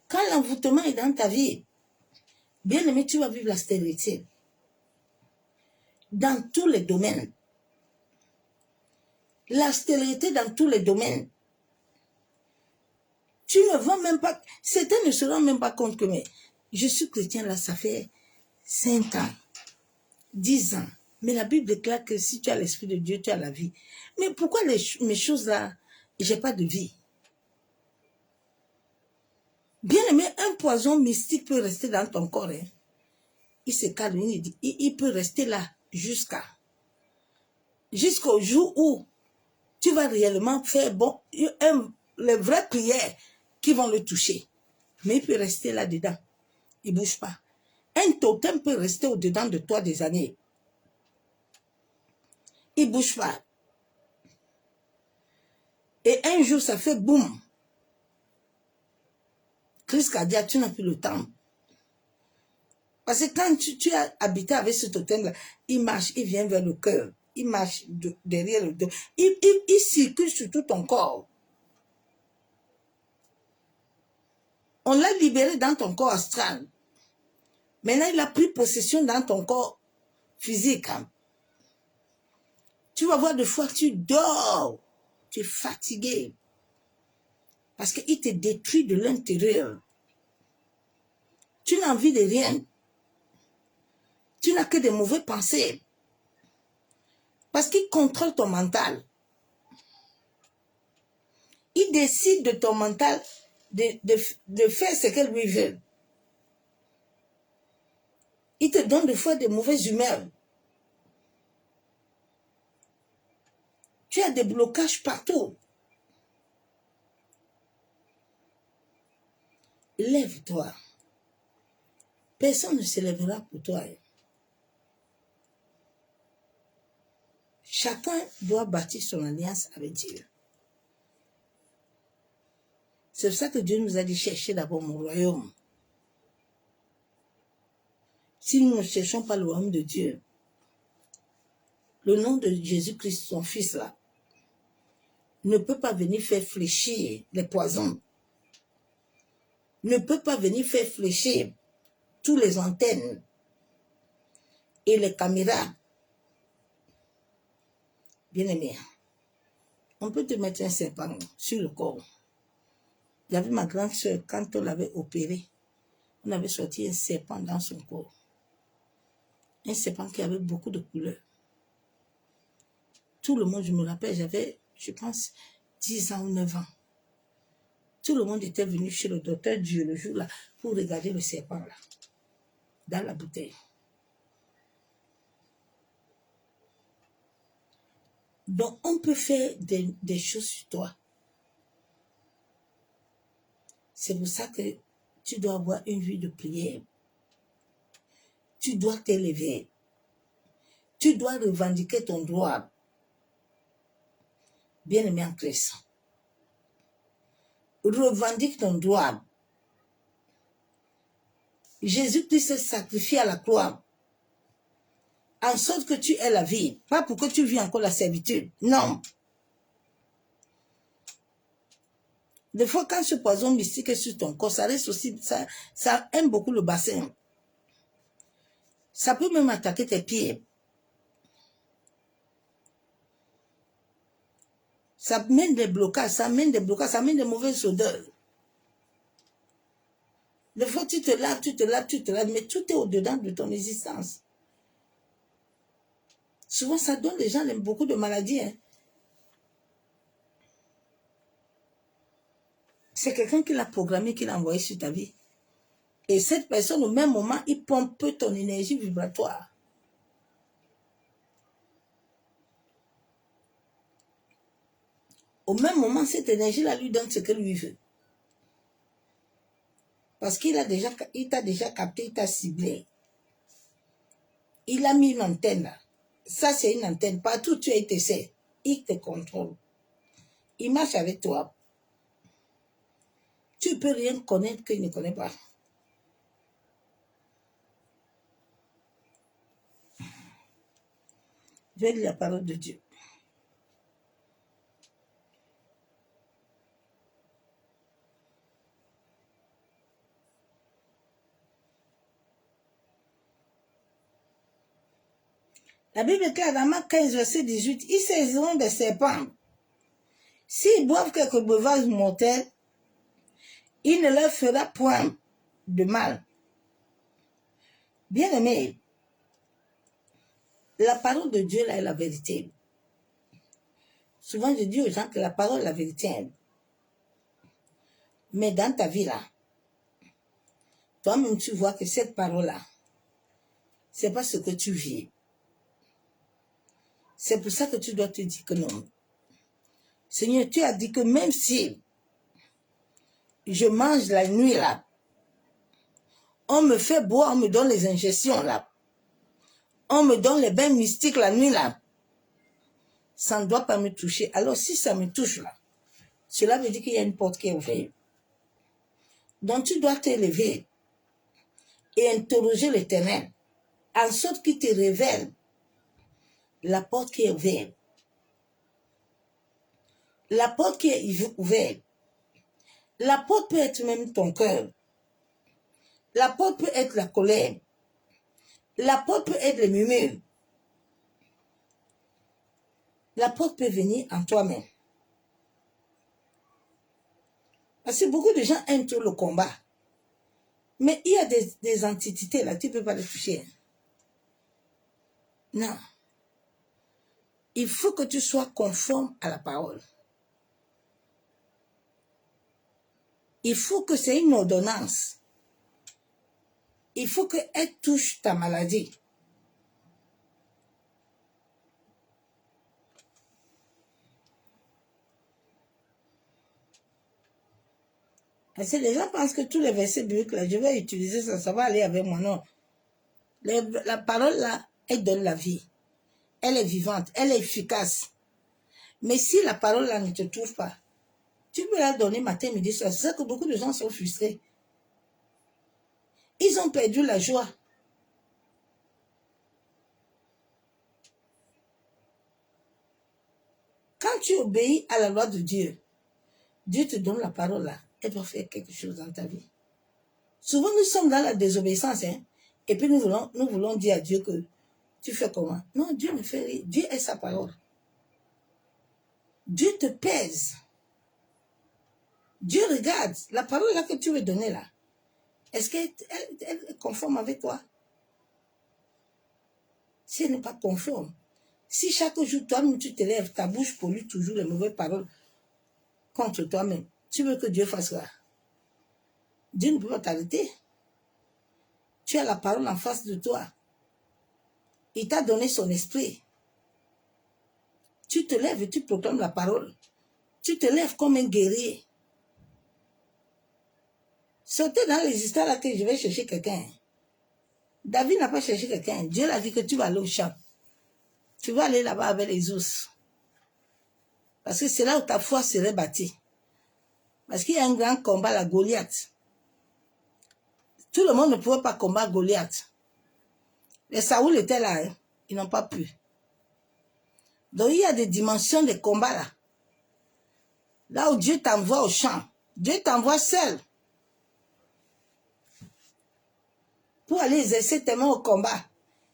Quand l'envoûtement est dans ta vie, bien aimé, tu vas vivre la stérilité. Dans tous les domaines. La stérilité dans tous les domaines. Tu ne vas même pas... Certains ne se rendent même pas compte que mais, je suis chrétien là, ça fait 5 ans, 10 ans. Mais la Bible déclare que si tu as l'Esprit de Dieu, tu as la vie. Mais pourquoi mes choses là, j'ai pas de vie? Bien aimé, un poison mystique peut rester dans ton corps. Hein. Il se calme, il peut rester là jusqu'au jour où tu vas réellement faire les vraies prières qui vont le toucher. Mais il peut rester là-dedans. Il ne bouge pas. Un totem peut rester au-dedans de toi des années. Il ne bouge pas. Et un jour, ça fait boum. Crise cardiaque, tu n'as plus le temps. Parce que quand tu as habité avec ce totem-là, il marche, il vient vers le cœur. Il marche derrière le dos. Il circule sur tout ton corps. On l'a libéré dans ton corps astral. Maintenant, il a pris possession dans ton corps physique. Hein. Tu vas voir des fois, tu dors. Tu es fatigué. Parce qu'il te détruit de l'intérieur. Tu n'as envie de rien. Tu n'as que des mauvaises pensées. Parce qu'il contrôle ton mental. Il décide de ton mental de faire ce qu'elle lui veut. Il te donne des fois des mauvaises humeurs. Tu as des blocages partout. Lève-toi. Personne ne se lèvera pour toi. Chacun doit bâtir son alliance avec Dieu. C'est pour ça que Dieu nous a dit chercher d'abord mon royaume. Si nous ne cherchons pas le royaume de Dieu, le nom de Jésus-Christ, son fils là, ne peut pas venir faire fléchir les poisons. Ne peut pas venir faire fléchir tous les antennes et les caméras. Bien-aimé, on peut te mettre un serpent sur le corps. Il y avait ma grande soeur, quand on l'avait opérée, on avait sorti un serpent dans son corps. Un serpent qui avait beaucoup de couleurs. Tout le monde, je me rappelle, j'avais, je pense, 10 ans ou 9 ans. Tout le monde était venu chez le docteur Dieu le jour-là pour regarder le serpent-là, dans la bouteille. Donc, on peut faire des choses sur toi. C'est pour ça que tu dois avoir une vie de prière. Tu dois t'élever. Tu dois revendiquer ton droit. Bien-aimé en Christ. Revendique ton droit. Jésus-Christ s'est sacrifié à la croix. En sorte que tu aies la vie. Pas pour que tu vis encore la servitude. Non. Des fois, quand ce poison mystique est sur ton corps, ça reste aussi, ça aime beaucoup le bassin. Ça peut même attaquer tes pieds. Ça mène des blocages, ça mène des mauvaises odeurs. Des fois, tu te laves, mais tout est au-dedans de ton existence. Souvent, ça donne les gens beaucoup de maladies. Hein. C'est quelqu'un qui l'a programmé, qui l'a envoyé sur ta vie. Et cette personne, au même moment, il pompe ton énergie vibratoire. Au même moment, cette énergie-là lui donne ce qu'elle lui veut. Parce qu'il t'a déjà capté, il t'a ciblé. Il a mis une antenne là. Ça, c'est une antenne. Partout où tu es, il te sait. Il te contrôle. Il marche avec toi. Tu ne peux rien connaître qu'il ne connaît pas. Je vais lire la parole de Dieu. La Bible est claire dans Marc 15, verset 18. Ils saisiront des serpents. S'ils boivent quelques breuvages mortels, il ne leur fera point de mal. Bien-aimé, la parole de Dieu là est la vérité. Souvent je dis aux gens que la parole est la vérité. Mais dans ta vie là, toi-même tu vois que cette parole là, c'est pas ce que tu vis. C'est pour ça que tu dois te dire que non. Seigneur, tu as dit que même si je mange la nuit là, on me fait boire, on me donne les injections là, on me donne les bains mystiques la nuit là, ça ne doit pas me toucher. Alors si ça me touche là, cela veut dire qu'il y a une porte qui est ouverte. Donc tu dois t'élever et interroger l'Éternel, en sorte qu'il te révèle la porte qui est ouverte. La porte qui est ouverte. La porte peut être même ton cœur. La porte peut être la colère. La porte peut être le murmure. La porte peut venir en toi-même. Parce que beaucoup de gens aiment tout le combat. Mais il y a des entités là, tu ne peux pas les toucher. Non. Il faut que tu sois conforme à la parole. Il faut que c'est une ordonnance. Il faut qu'elle touche ta maladie. Parce que les gens pensent que tous les versets bibliques là, je vais utiliser ça, ça va aller avec moi. Non. La parole là, elle donne la vie. Elle est vivante, elle est efficace. Mais si la parole là ne te trouve pas, tu peux la donner matin, midi, soir. C'est ça que beaucoup de gens sont frustrés. Ils ont perdu la joie. Quand tu obéis à la loi de Dieu, Dieu te donne la parole là. Elle doit faire quelque chose dans ta vie. Souvent, nous sommes dans la désobéissance. Hein, et puis, nous voulons dire à Dieu que tu fais comment? Non, Dieu ne fait rien. Dieu est sa parole. Dieu te pèse. Dieu regarde la parole là que tu veux donner là. Est-ce qu'elle est conforme avec toi? Si elle n'est pas conforme, si chaque jour toi-même tu te lèves, ta bouche pollue toujours les mauvaises paroles contre toi-même, tu veux que Dieu fasse quoi? Dieu ne peut pas t'arrêter. Tu as la parole en face de toi. Il t'a donné son esprit. Tu te lèves et tu proclames la parole. Tu te lèves comme un guerrier. Sortez dans les histoires là que je vais chercher quelqu'un. David n'a pas cherché quelqu'un. Dieu l'a dit que tu vas aller au champ. Tu vas aller là-bas avec les ours. Parce que c'est là où ta foi serait bâtie. Parce qu'il y a un grand combat, la Goliath. Tout le monde ne pouvait pas combattre Goliath. Les Saoul étaient là, hein. Ils n'ont pas pu. Donc il y a des dimensions de combat là. Là où Dieu t'envoie au champ. Dieu t'envoie seul. Pour aller exercer tes mains au combat.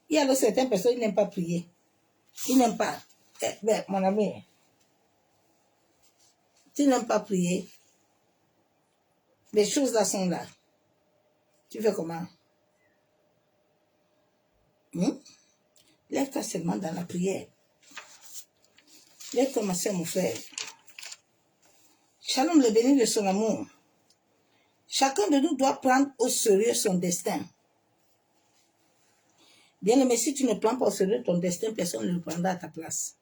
Il y a certaines personnes qui n'aiment pas prier. Ils n'aiment pas. Ben, mon ami, tu n'aimes pas prier. Les choses là sont là. Tu fais comment? Lève-toi seulement dans la prière. Lève-toi, ma soeur, mon frère. Shalom, le béni de son amour. Chacun de nous doit prendre au sérieux son destin. Bien aimé, si tu ne prends pas au sérieux ton destin, personne ne le prendra à ta place.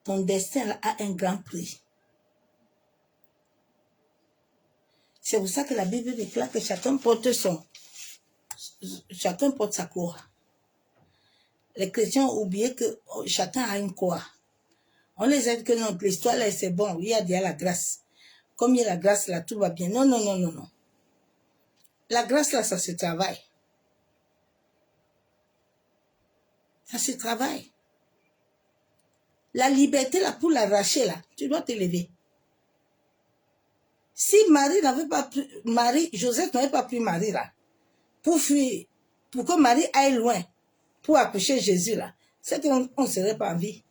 Ton destin a un grand prix. C'est pour ça que la Bible déclare que chacun porte sa croix. Les chrétiens ont oublié que chacun a une croix. On les aide que non, l'histoire là c'est bon, il y a déjà la grâce. Comme il y a la grâce là, tout va bien. Non, non, non, non, non. La grâce là, ça se travaille. Ça se travaille. La liberté là, pour l'arracher là, tu dois te lever. Si Joseph n'avait pas pris Marie là, pour fuir, pour que Marie aille loin pour accoucher Jésus là, c'est qu'on ne serait pas en vie.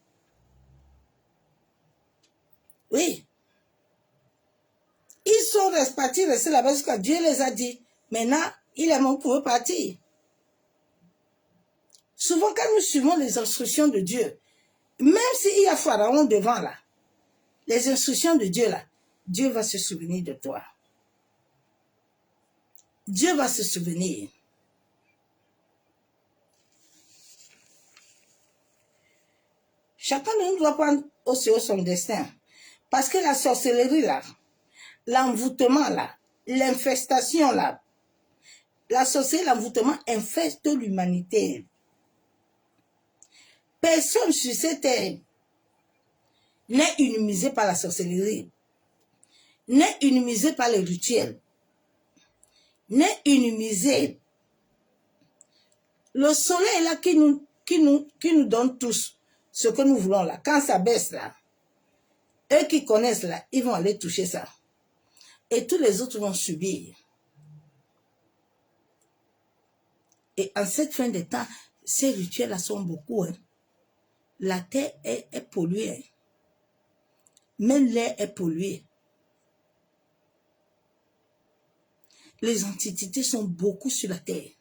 Oui. Ils sont restés là-bas jusqu'à Dieu les a dit. Maintenant, il est mort pour partir. Souvent, quand nous suivons les instructions de Dieu, même s'il y a Pharaon devant là, les instructions de Dieu là, Dieu va se souvenir de toi. Dieu va se souvenir. Chacun de nous doit prendre au sérieux son destin. Parce que la sorcellerie là, l'envoûtement là, l'infestation là, la sorcellerie, l'envoûtement infeste l'humanité. Personne sur cette terre n'est immunisé par la sorcellerie, n'est immunisé par les rituels, n'est immunisé. Le soleil là qui nous donne tous ce que nous voulons là, quand ça baisse là, eux qui connaissent là, ils vont aller toucher ça. Et tous les autres vont subir. Et en cette fin de temps, ces rituels là sont beaucoup. Hein. La terre est polluée. Hein. Même l'air est pollué. Les entités sont beaucoup sur la terre.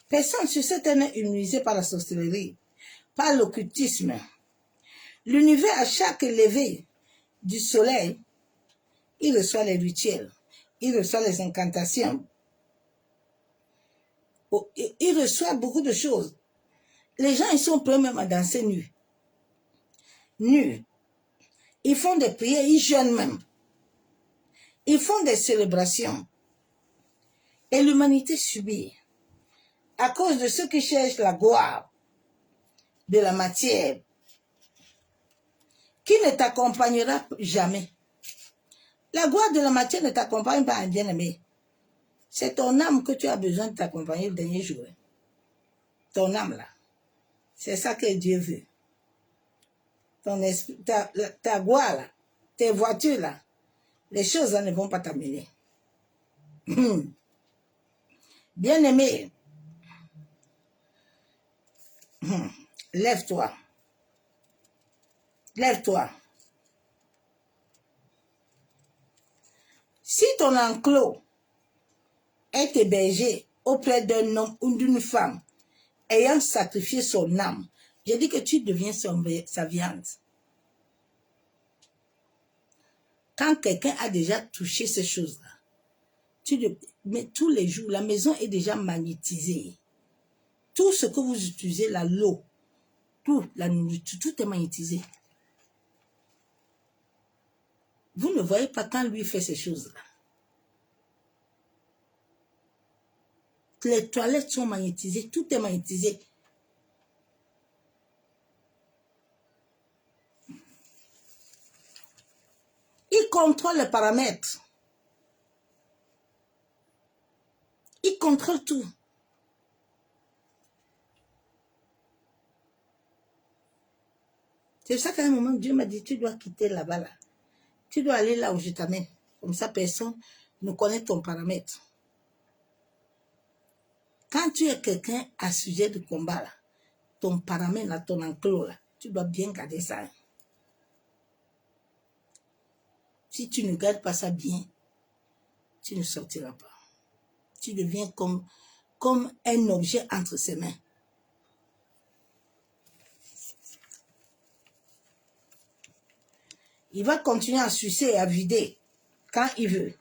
Personne sur cette terre n'est immunisé par la sorcellerie, par l'occultisme. L'univers, à chaque lever du soleil, il reçoit les rituels, il reçoit les incantations, il reçoit beaucoup de choses. Les gens, ils sont prêts même à danser nus. Nus. Ils font des prières, ils jeûnent même. Ils font des célébrations. Et l'humanité subit. À cause de ceux qui cherchent la gloire de la matière, qui ne t'accompagnera jamais. La gloire de la matière ne t'accompagne pas, bien-aimé. C'est ton âme que tu as besoin de t'accompagner le dernier jour. Ton âme là. C'est ça que Dieu veut. Ton esprit, ta gloire là, tes voitures là, les choses là ne vont pas t'amener. Bien-aimé, lève-toi. Lève-toi. Si ton enclos est hébergé auprès d'un homme ou d'une femme ayant sacrifié son âme, je dis que tu deviens sa viande. Quand quelqu'un a déjà touché ces choses-là, mais tous les jours, la maison est déjà magnétisée. Tout ce que vous utilisez, l'eau, tout, la nourriture, tout est magnétisé. Vous ne voyez pas quand lui fait ces choses-là. Les toilettes sont magnétisées, tout est magnétisé. Il contrôle les paramètres. Il contrôle tout. C'est ça qu'à un moment, Dieu m'a dit, tu dois quitter là-bas, là. Tu dois aller là où je t'amène. Comme ça, personne ne connaît ton paramètre. Quand tu es quelqu'un à sujet de combat, là, ton paramètre, là, ton enclos, là, tu dois bien garder ça. Si tu ne gardes pas ça bien, tu ne sortiras pas. Tu deviens comme un objet entre ses mains. Il va continuer à sucer et à vider quand il veut.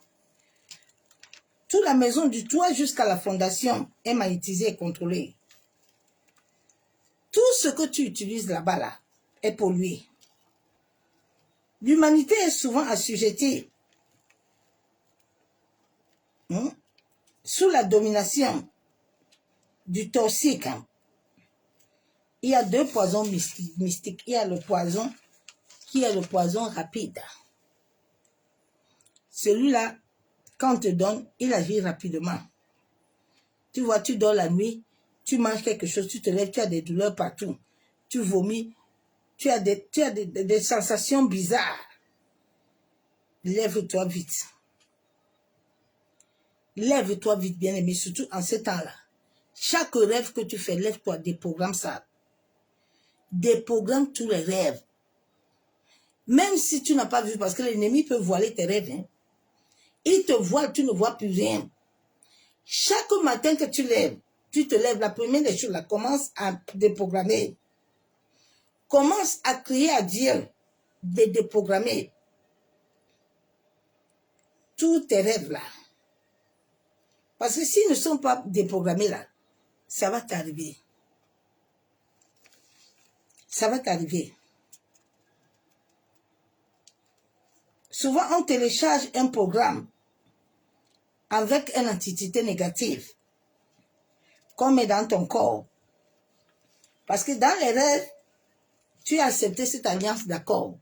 Toute la maison du toit jusqu'à la fondation est magnétisée et contrôlée. Tout ce que tu utilises là-bas là, est pollué. L'humanité est souvent assujettie sous la domination du toxique. Il y a deux poisons mystiques. Il y a le poison qui est le poison rapide. Celui-là, quand on te donne, il agit rapidement. Tu vois, tu dors la nuit, tu manges quelque chose, tu te lèves, tu as des douleurs partout. Tu vomis, tu as des sensations bizarres. Lève-toi vite. Lève-toi vite, bien-aimé, surtout en ce temps-là. Chaque rêve que tu fais, lève-toi, déprogramme ça. Déprogramme tous les rêves. Même si tu n'as pas vu, parce que l'ennemi peut voiler tes rêves. Hein. Il te voile, tu ne vois plus rien. Chaque matin que tu te lèves, la première des choses, là, commence à déprogrammer. Commence à crier à Dieu de déprogrammer tous tes rêves là. Parce que s'ils ne sont pas déprogrammés là, ça va t'arriver. Ça va t'arriver. Souvent, on télécharge un programme avec une entité négative qu'on met dans ton corps. Parce que dans les rêves, tu as accepté cette alliance d'accord.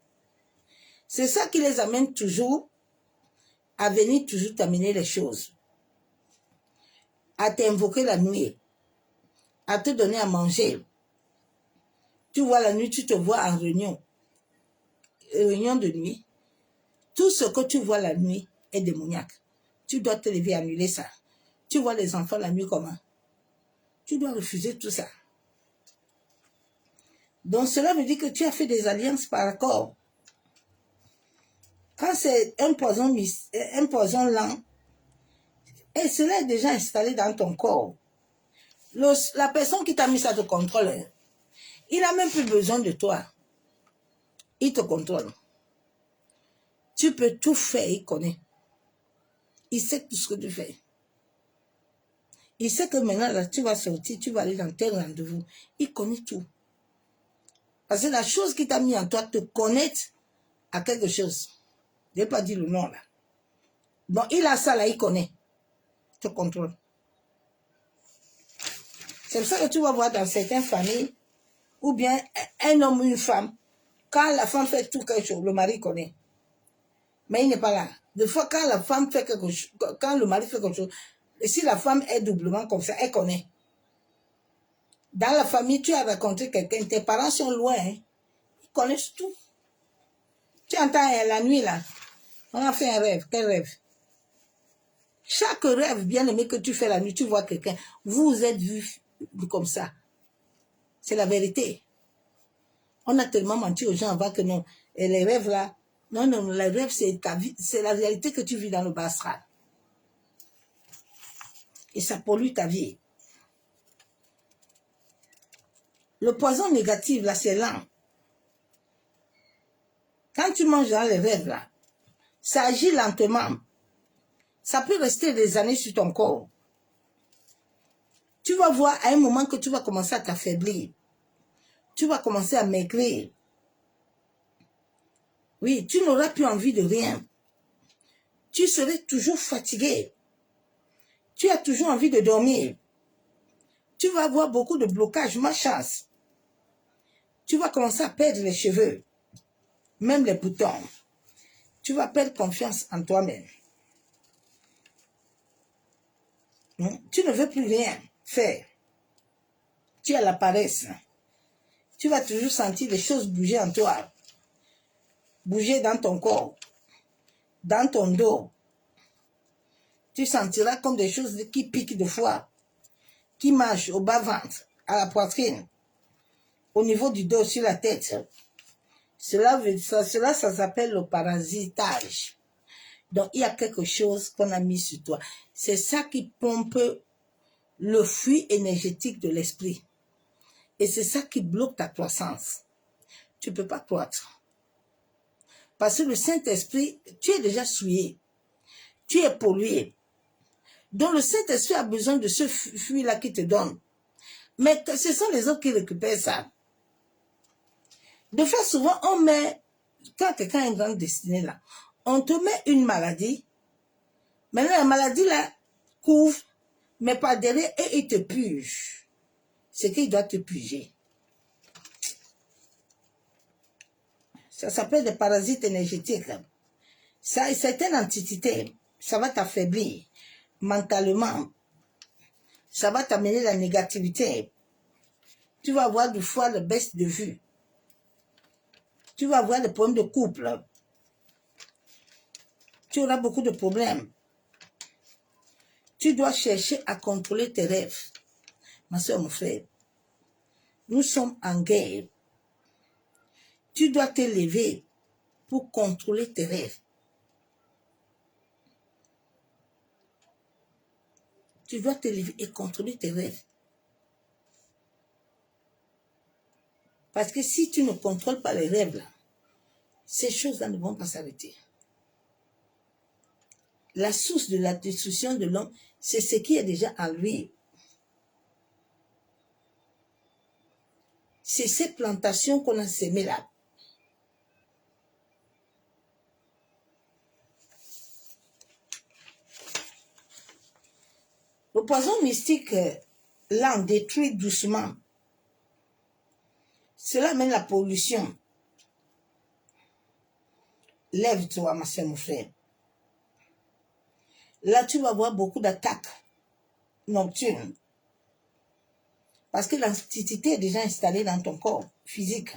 C'est ça qui les amène toujours à venir toujours t'amener les choses. À t'invoquer la nuit. À te donner à manger. Tu vois la nuit, tu te vois en réunion. Réunion de nuit. Tout ce que tu vois la nuit est démoniaque. Tu dois te lever et annuler ça. Tu vois les enfants la nuit comment? Tu dois refuser tout ça. Donc cela veut dire que tu as fait des alliances par accord. Quand c'est un poison lent, et cela est déjà installé dans ton corps. La personne qui t'a mis ça te contrôle. Il n'a même plus besoin de toi. Il te contrôle. Tu peux tout faire, il connaît. Il sait tout ce que tu fais. Il sait que maintenant, là, tu vas sortir, tu vas aller dans tel rendez-vous. Il connaît tout. Parce que la chose qui t'a mis en toi te connecte à quelque chose. Je n'ai pas dit le nom, là. Donc, il a ça, là, il connaît. Il te contrôle. C'est pour ça que tu vas voir dans certaines familles, ou bien un homme ou une femme, quand la femme fait tout quelque chose, le mari connaît. Mais il n'est pas là. Des fois, quand la femme fait quelque chose, quand le mari fait quelque chose, et si la femme est doublement comme ça, elle connaît. Dans la famille, tu as rencontré quelqu'un, tes parents sont loin, hein, ils connaissent tout. Tu entends la nuit là, on a fait un rêve, quel rêve? Chaque rêve bien aimé que tu fais la nuit, tu vois quelqu'un, vous êtes vus comme ça. C'est la vérité. On a tellement menti aux gens avant que non. Et les rêves là, non, les rêves c'est ta vie, c'est la réalité que tu vis dans le bas astral. Et ça pollue ta vie. Le poison négatif là, c'est lent. Quand tu manges dans les rêves là, ça agit lentement. Ça peut rester des années sur ton corps. Tu vas voir à un moment que tu vas commencer à t'affaiblir. Tu vas commencer à maigrir. Oui, tu n'auras plus envie de rien. Tu serais toujours fatigué. Tu as toujours envie de dormir. Tu vas avoir beaucoup de blocages, ma chance. Tu vas commencer à perdre les cheveux, même les boutons. Tu vas perdre confiance en toi-même. Tu ne veux plus rien faire. Tu as la paresse. Tu vas toujours sentir les choses bouger en toi. Bouger dans ton corps, dans ton dos. Tu sentiras comme des choses qui piquent de foie, qui marchent au bas-ventre, à la poitrine, au niveau du dos, sur la tête. Cela s'appelle le parasitage. Donc, il y a quelque chose qu'on a mis sur toi. C'est ça qui pompe le flux énergétique de l'esprit. Et c'est ça qui bloque ta croissance. Tu ne peux pas croître. Parce que le Saint-Esprit, tu es déjà souillé. Tu es pollué. Donc, le Saint-Esprit a besoin de ce flux-là qui te donne. Mais ce sont les autres qui récupèrent ça. De fait, souvent, on met, quand quelqu'un a une grande destinée là, on te met une maladie. Maintenant, la maladie là couvre, mais par derrière, et il te puge. C'est qu'il doit te puger. Ça s'appelle des parasites énergétiques. Ça, c'est une entité. Ça va t'affaiblir mentalement. Ça va t'amener la négativité. Tu vas avoir du foie, de baisse de vue. Tu vas avoir des problèmes de couple. tu auras beaucoup de problèmes. Tu dois chercher à contrôler tes rêves. Ma soeur, mon frère, nous sommes en guerre. Tu dois te lever pour contrôler tes rêves. Tu dois te lever et contrôler tes rêves. Parce que si tu ne contrôles pas les rêves, là, ces choses-là ne vont pas s'arrêter. La source de la destruction de l'homme, c'est ce qui est déjà en lui. C'est ces plantations qu'on a sémées là. Le poison mystique, là, on détruit doucement. Cela amène la pollution. Lève-toi, ma soeur, mon frère. Là, tu vas avoir beaucoup d'attaques nocturnes. Parce que l'entité est déjà installée dans ton corps physique.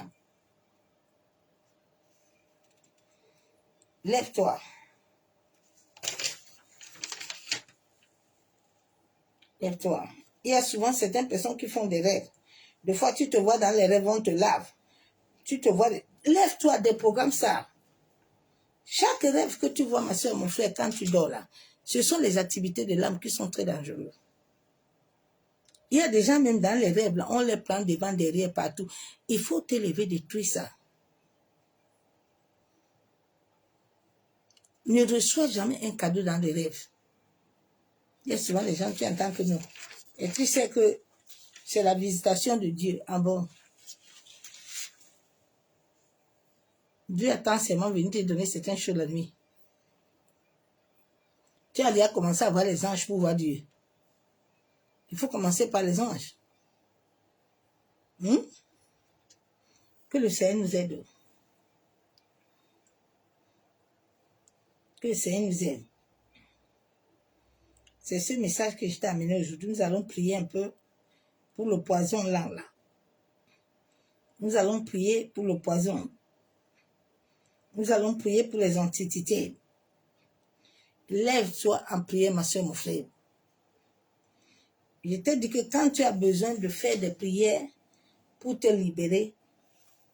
Lève-toi. Lève-toi. Il y a souvent certaines personnes qui font des rêves. Des fois, tu te vois dans les rêves, on te lave. Tu te vois... Lève-toi, déprogramme ça. Chaque rêve que tu vois, ma soeur, mon frère, quand tu dors là, ce sont les activités de l'âme qui sont très dangereuses. Il y a des gens, même dans les rêves, là, on les prend devant, derrière, partout. Il faut te lever, détruire ça. Ne reçois jamais un cadeau dans les rêves. Il y a souvent des gens qui entendent que non. Et tu sais que c'est la visitation de Dieu. Ah bon? Dieu attend seulement venir te donner certaines choses la nuit. Tu as déjà commencé à voir les anges pour voir Dieu. Il faut commencer par les anges. Que le Seigneur nous aide. Que le Seigneur nous aide. C'est ce message que je t'ai amené aujourd'hui. Nous allons prier un peu pour le poison là. Nous allons prier pour le poison. Nous allons prier pour les entités. Lève-toi en prière, ma soeur, mon frère. Je t'ai dit que quand tu as besoin de faire des prières pour te libérer,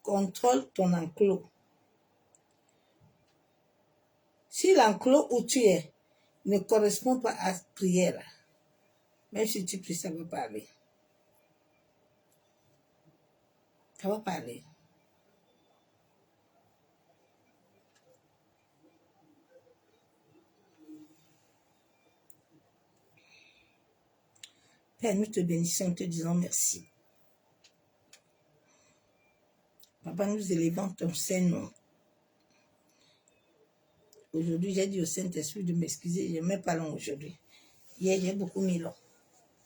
contrôle ton enclos. Si l'enclos où tu es ne correspond pas à cette prière, même si tu pries, ça va pas aller. Ça va pas aller. Père, nous te bénissons, te disons merci. Papa, nous élevons ton Saint-Nom. Aujourd'hui, j'ai dit au Saint-Esprit de m'excuser, je ne mets pas long aujourd'hui. Hier, j'ai beaucoup mis long.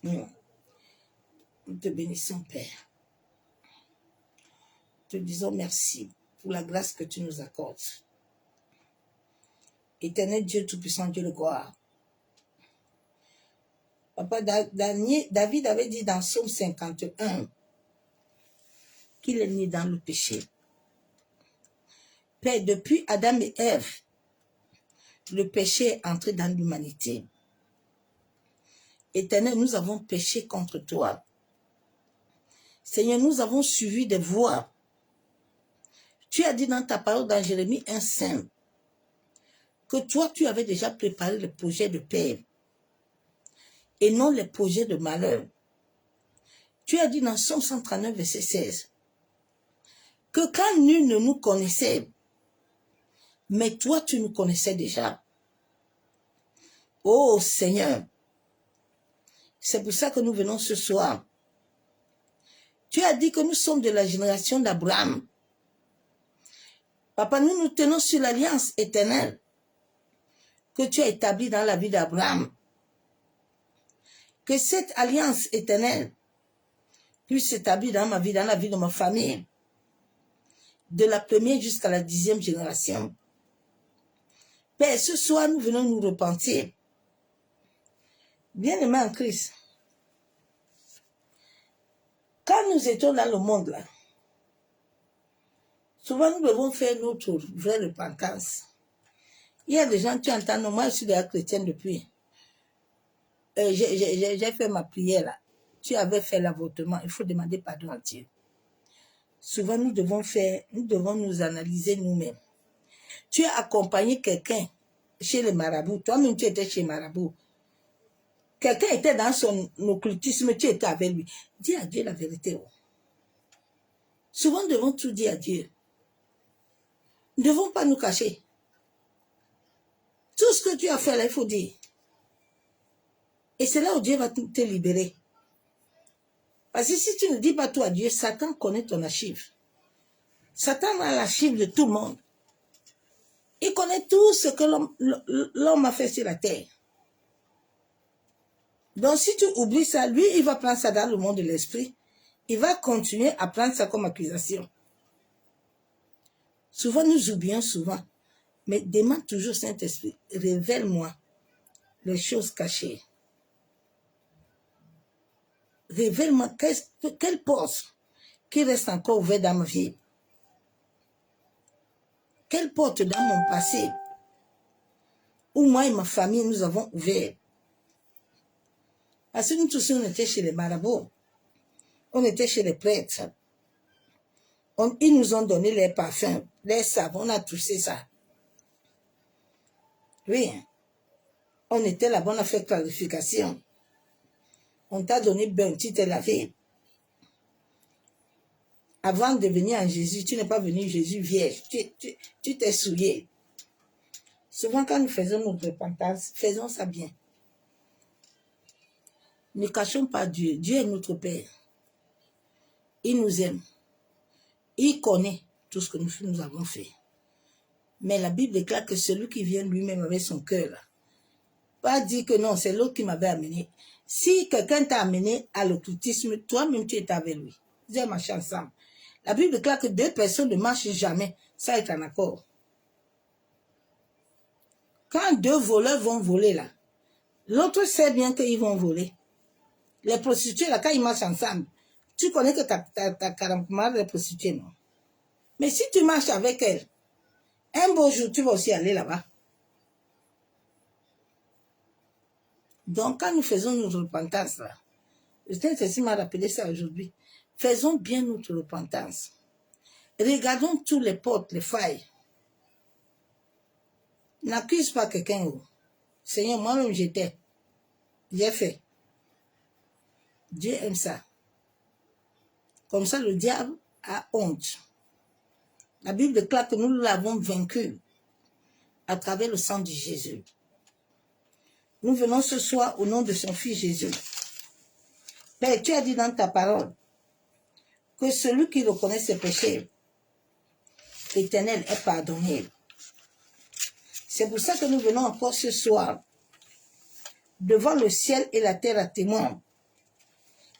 Nous te bénissons, Père. Te disons merci pour la grâce que tu nous accordes. Éternel Dieu Tout-Puissant, Dieu de gloire. Papa, David avait dit dans Psaume 51 qu'il est né dans le péché. Père, depuis Adam et Ève, le péché est entré dans l'humanité. Éternel, nous avons péché contre toi. Seigneur, nous avons suivi des voies. Tu as dit dans ta parole dans Jérémie 1:5 que toi, tu avais déjà préparé le projet de paix et non les projets de malheur. Tu as dit dans Psaume 139, verset 16, que quand nul ne nous connaissait, mais toi, tu nous connaissais déjà. Oh Seigneur, c'est pour ça que nous venons ce soir. Tu as dit que nous sommes de la génération d'Abraham. Papa, nous nous tenons sur l'alliance éternelle que tu as établie dans la vie d'Abraham. Que cette alliance éternelle puisse s'établir dans ma vie, dans la vie de ma famille, de la première jusqu'à la 10e génération. Père, ce soir, nous venons nous repentir. Bien-aimés en Christ, quand nous étions dans le monde, là, souvent nous devons faire notre vraie repentance. Il y a des gens, tu entends, non, moi je suis déjà chrétienne depuis. J'ai fait ma prière là. Tu avais fait l'avortement, il faut demander pardon à Dieu. Souvent, nous devons nous analyser nous-mêmes. Tu as accompagné quelqu'un chez les marabouts. Toi-même, tu étais chez marabout. Quelqu'un était dans son occultisme, tu étais avec lui. Dis à Dieu la vérité. Oh. Souvent, nous devons tout dire à Dieu. Nous ne devons pas nous cacher. Tout ce que tu as fait là, il faut dire. Et c'est là où Dieu va te libérer. Parce que si tu ne dis pas tout à Dieu, Satan connaît ton archive. Satan a l'archive de tout le monde. Il connaît tout ce que l'homme a fait sur la terre. Donc si tu oublies ça, lui, il va prendre ça dans le monde de l'esprit. Il va continuer à prendre ça comme accusation. Souvent, nous oublions souvent. Mais demande toujours, Saint-Esprit, révèle-moi les choses cachées. Révèle-moi quelle porte qui reste encore ouverte dans ma vie. Quelle porte dans mon passé où moi et ma famille, nous avons ouvert. Parce que nous tous, on était chez les marabouts. On était chez les prêtres. Ils nous ont donné les parfums, les savons, on a touché ça. Oui, on était là-bas, on a fait clarification. On t'a donné bain, tu t'es lavé. Avant de venir en Jésus, tu n'es pas venu Jésus vierge, tu t'es souillé. Souvent, quand nous faisons notre repentance, faisons ça bien. Ne cachons pas Dieu. Dieu est notre Père. Il nous aime. Il connaît tout ce que nous avons fait. Mais la Bible déclare que celui qui vient lui-même avec son cœur, là, pas dire que non, c'est l'autre qui m'avait amené. Si quelqu'un t'a amené à l'occultisme, toi-même tu es avec lui. Vous avez marché ensemble. La Bible déclare que deux personnes ne marchent jamais. Ça est en accord. Quand deux voleurs vont voler là, l'autre sait bien qu'ils vont voler. Les prostituées là, quand ils marchent ensemble, tu connais que ta camarade est prostituée, non? Mais si tu marches avec elle, un beau jour, tu vas aussi aller là-bas. Donc, quand nous faisons notre repentance, là, le Saint-Esprit m'a rappelé ça aujourd'hui. Faisons bien notre repentance. Regardons tous les portes, les failles. N'accuse pas quelqu'un. Seigneur, moi-même j'étais. J'ai fait. Dieu aime ça. Comme ça, le diable a honte. La Bible déclare que nous l'avons vaincu à travers le sang de Jésus. Nous venons ce soir au nom de son Fils Jésus. Père, tu as dit dans ta parole que celui qui reconnaît ses péchés, l'Éternel est pardonné. C'est pour ça que nous venons encore ce soir devant le ciel et la terre à témoin.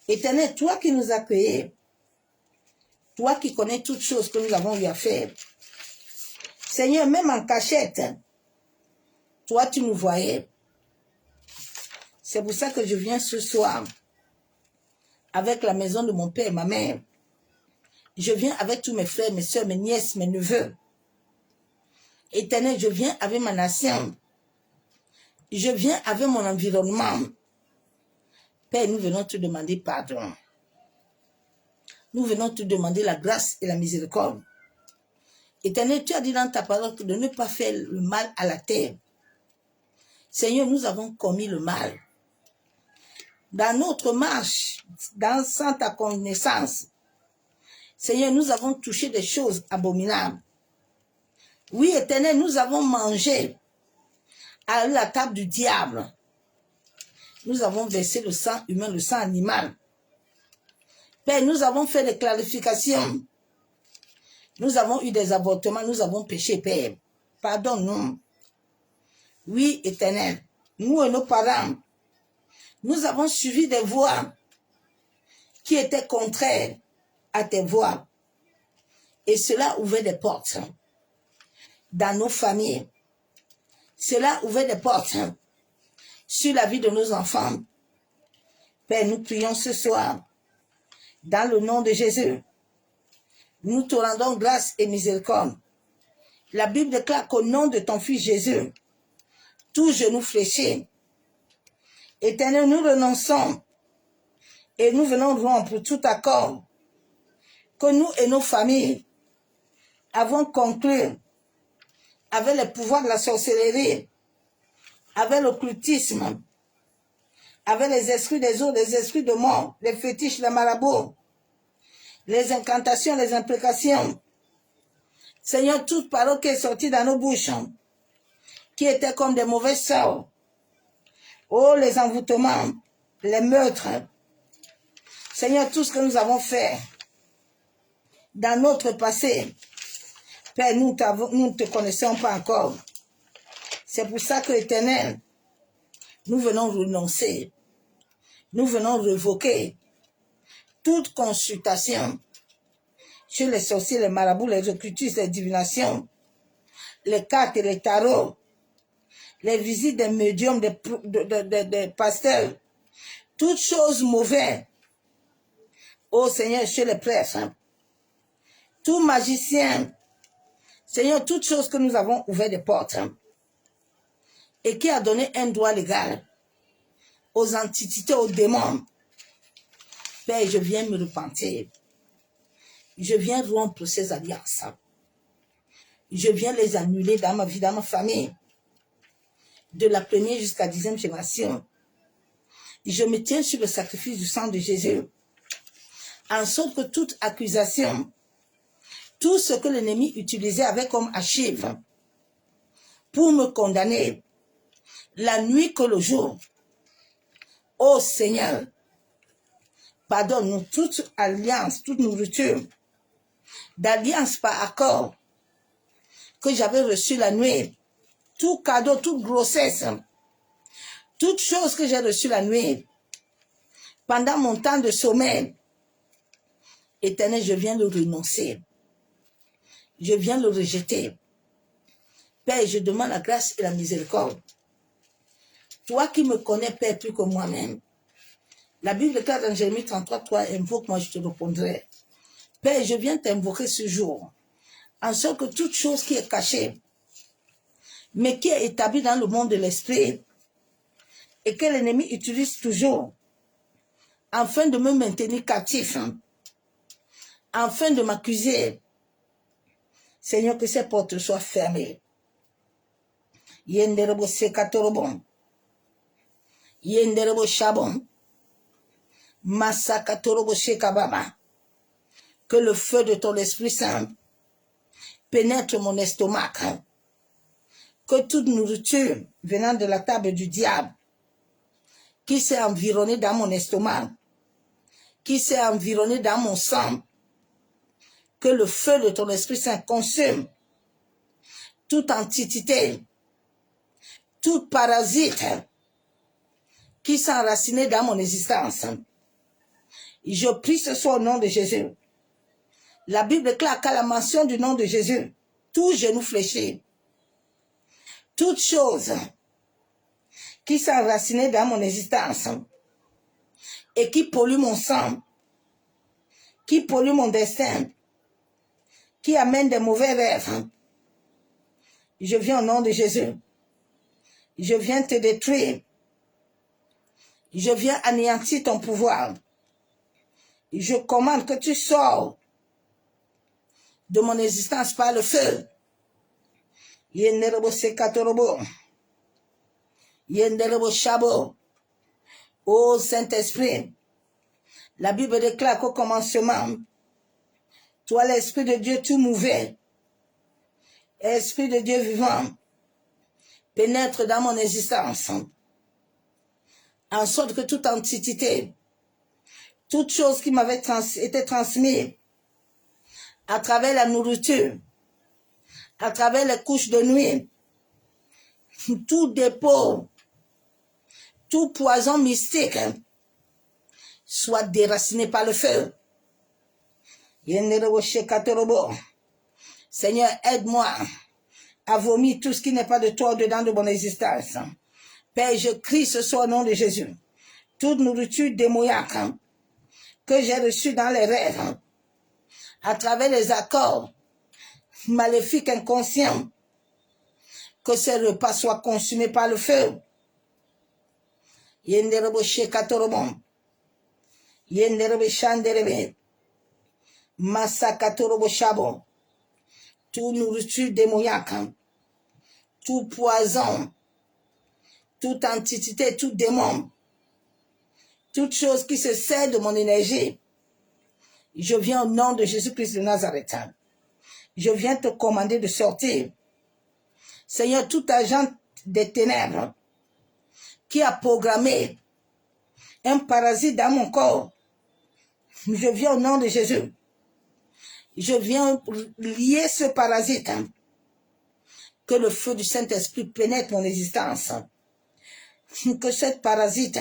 Éternel, toi qui nous as créés, toi qui connais toutes choses que nous avons eu à faire, Seigneur, même en cachette, toi tu nous voyais. C'est pour ça que je viens ce soir avec la maison de mon père et ma mère. Je viens avec tous mes frères, mes soeurs, mes nièces, mes neveux. Éternel, je viens avec ma nation. Je viens avec mon environnement. Père, nous venons te demander pardon. Nous venons te demander la grâce et la miséricorde. Éternel, tu as dit dans ta parole de ne pas faire le mal à la terre. Seigneur, nous avons commis le mal. Dans notre marche, sans ta connaissance, Seigneur, nous avons touché des choses abominables. Oui, Éternel, nous avons mangé à la table du diable. Nous avons versé le sang humain, le sang animal. Père, nous avons fait des clarifications. Nous avons eu des avortements, nous avons péché, Père. Pardonne-nous. Oui, Éternel, nous et nos parents, nous avons suivi des voies qui étaient contraires à tes voies. Et cela ouvrait des portes dans nos familles. Cela ouvrait des portes sur la vie de nos enfants. Père, nous prions ce soir, dans le nom de Jésus. Nous te rendons grâce et miséricorde. La Bible déclare qu'au nom de ton Fils Jésus, tout genou fléché, Éternel, nous renonçons et nous venons rompre tout accord que nous et nos familles avons conclu avec les pouvoirs de la sorcellerie, avec l'occultisme, avec les esprits des eaux, les esprits de mort, les fétiches, les marabouts, les incantations, les imprécations. Seigneur, toute parole qui est sortie dans nos bouches, qui était comme des mauvais sorts, oh, les envoûtements, les meurtres, Seigneur, tout ce que nous avons fait dans notre passé, Père, nous ne te connaissons pas encore. C'est pour ça que, Éternel, nous venons renoncer, nous venons révoquer toute consultation chez les sorciers, les marabouts, les occultistes, les divinations, les cartes et les tarots, les visites des médiums, des pasteurs, toutes choses mauvaises. Oh Seigneur, chez les prêtres, tout magicien, Seigneur, toutes choses que nous avons ouvert des portes et qui a donné un droit légal aux entités, aux démons. Père, je viens me repentir. Je viens rompre ces alliances. Je viens les annuler dans ma vie, dans ma famille, de la première jusqu'à la 10e génération. Je me tiens sur le sacrifice du sang de Jésus, en sorte que toute accusation, tout ce que l'ennemi utilisait avec comme archive pour me condamner, la nuit que le jour, ô Seigneur, pardonne-nous toute alliance, toute nourriture, d'alliance par accord que j'avais reçu la nuit, tout cadeau, toute grossesse, toute chose que j'ai reçue la nuit, pendant mon temps de sommeil, Éternel, je viens le renoncer. Je viens le rejeter. Père, je demande la grâce et la miséricorde. Toi qui me connais, Père, plus que moi-même. La Bible déclare dans Jérémie 33, toi, invoque-moi, je te répondrai. Père, je viens t'invoquer ce jour, en sorte que toute chose qui est cachée, mais qui est établie dans le monde de l'esprit, et que l'ennemi utilise toujours, afin de me maintenir captif, afin de m'accuser, Seigneur, que ces portes soient fermées. Yenderebo sekatorobon, yenderebo chabon, massakatorobo shekababa. Que le feu de ton Esprit Saint pénètre mon estomac. Que toute nourriture venant de la table du diable, qui s'est environnée dans mon estomac, qui s'est environnée dans mon sang, que le feu de ton Esprit Saint consume toute entité, toute parasite qui s'est enracinée dans mon existence. Je prie ce soir au nom de Jésus. La Bible déclare qu'à la mention du nom de Jésus, tout genou fléché, toute chose qui s'est enracinée dans mon existence et qui pollue mon sang, qui pollue mon destin, qui amène des mauvais rêves, je viens au nom de Jésus. Je viens te détruire. Je viens anéantir ton pouvoir. Je commande que tu sors de mon existence par le feu. Yenderebo sekatorobo. Yenderebo chabo. Ô Saint-Esprit, la Bible déclare qu'au commencement, toi l'Esprit de Dieu, tu mouvais. Esprit de Dieu vivant, pénètre dans mon existence, en sorte que toute entité, toute chose qui m'avait été transmise à travers la nourriture, à travers les couches de nuit, tout dépôt, tout poison mystique, soit déraciné par le feu. Seigneur, aide-moi à vomir tout ce qui n'est pas de toi dedans de mon existence. Père, je crie ce soir au nom de Jésus. Toute nourriture démoniaque que j'ai reçue dans les rêves, à travers les accords maléfique inconscient, que ces repas soient consumés par le feu. Yenderebo shekatorobon, yenderebe shanderebe, masakatorobo shabon, tout nourriture démoniaque, tout poison, toute entité, tout démon, toute chose qui se sert de mon énergie, je viens au nom de Jésus-Christ de Nazareth. Je viens te commander de sortir. Seigneur, tout agent des ténèbres qui a programmé un parasite dans mon corps, je viens au nom de Jésus. Je viens lier ce parasite. Que le feu du Saint-Esprit pénètre mon existence. Que cette parasite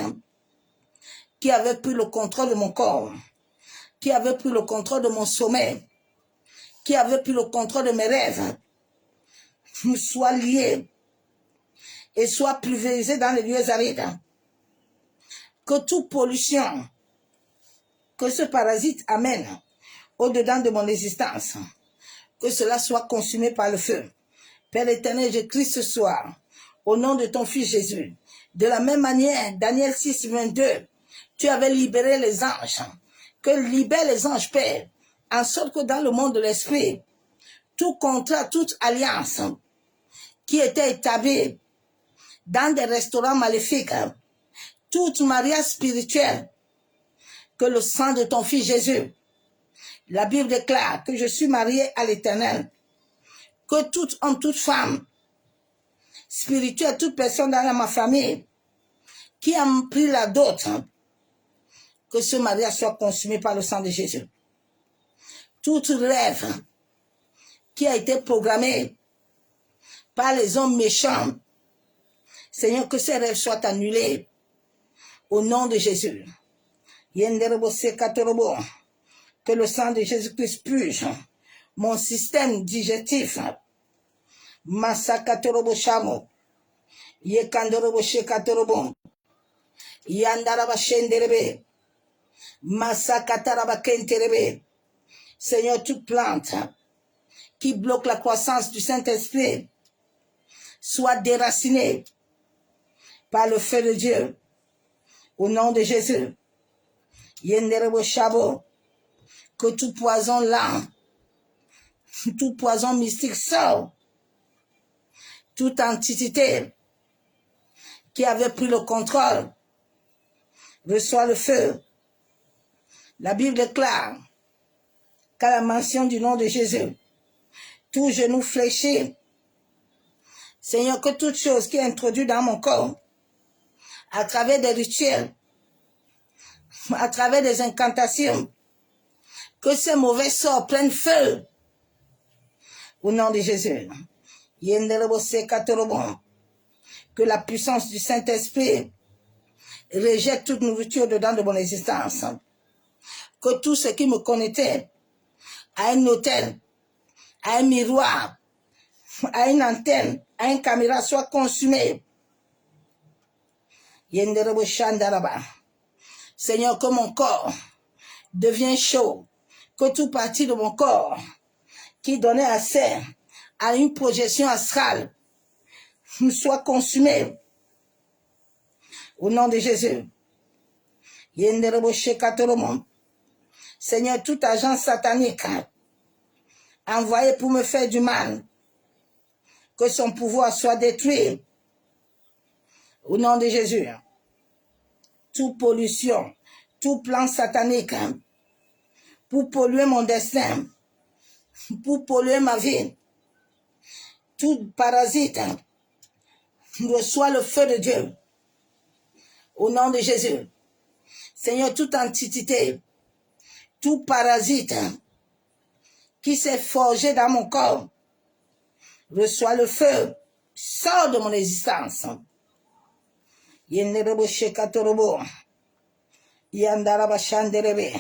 qui avait pris le contrôle de mon corps, qui avait pris le contrôle de mon sommeil, qui avait pris le contrôle de mes rêves, soit lié et soit pulvérisé dans les lieux arides. Que toute pollution que ce parasite amène au-dedans de mon existence, que cela soit consumé par le feu. Père éternel, je crie ce soir, au nom de ton Fils Jésus. De la même manière, Daniel 6, 22, tu avais libéré les anges, que libère les anges, Père, en sorte que dans le monde de l'esprit, tout contrat, toute alliance qui était établie dans des restaurants maléfiques, toute mariage spirituel, que le sang de ton Fils Jésus, la Bible déclare que je suis marié à l'Éternel, que tout homme, toute femme, spirituelle, toute personne dans ma famille, qui a pris la dot, que ce mariage soit consumé par le sang de Jésus. Tout rêve qui a été programmé par les hommes méchants, Seigneur, que ces rêves soient annulés au nom de Jésus. Que le sang de Jésus-Christ purge mon système digestif. Masakatorobo shamo, yekandorobo shekatorobo, yandaraba shenderebe, masakataraba kenterebe. Seigneur, toute plante qui bloque la croissance du Saint-Esprit soit déracinée par le feu de Dieu. Au nom de Jésus. Yenderebo shabo, que tout poison lent, tout poison mystique sort. Toute entité qui avait pris le contrôle reçoit le feu. La Bible déclare qu'à la mention du nom de Jésus, tout genou fléchi, Seigneur, que toute chose qui est introduite dans mon corps, à travers des rituels, à travers des incantations, que ces mauvais sorts prennent feu. Au nom de Jésus. Que la puissance du Saint-Esprit rejette toute nourriture dedans de mon existence. Que tout ce qui me connectait à un hôtel, à un miroir, à une antenne, à une caméra soit consumé. Seigneur, que mon corps devienne chaud, que toute partie de mon corps qui donnait accès à une projection astrale soit consumée au nom de Jésus. Seigneur, tout agent satanique envoyé pour me faire du mal, que son pouvoir soit détruit au nom de Jésus. Toute pollution, tout plan satanique pour polluer mon destin, pour polluer ma vie, tout parasite reçoit le feu de Dieu au nom de Jésus. Seigneur, toute entité, tout parasite qui s'est forgé dans mon corps reçoit le feu, sort de mon existence. Yenderebo shekatorobo, yandaraba shanderebe,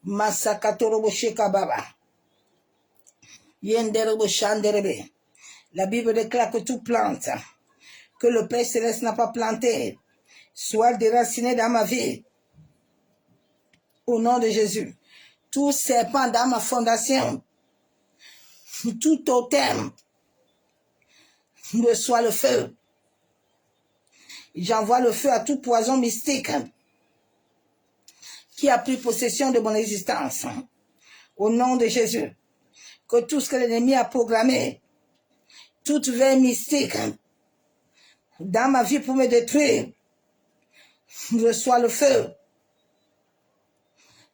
masakatorobo shekababa, yenderebo shanderebe. La Bible déclare que toute plante que le Père Céleste n'a pas plantée soit déracinée dans ma vie. Au nom de Jésus. Tout serpent dans ma fondation Tout totem reçoit le feu. J'envoie le feu à tout poison mystique qui a pris possession de mon existence. Au nom de Jésus, que tout ce que l'ennemi a programmé, toute veille mystique dans ma vie pour me détruire, reçoit le feu.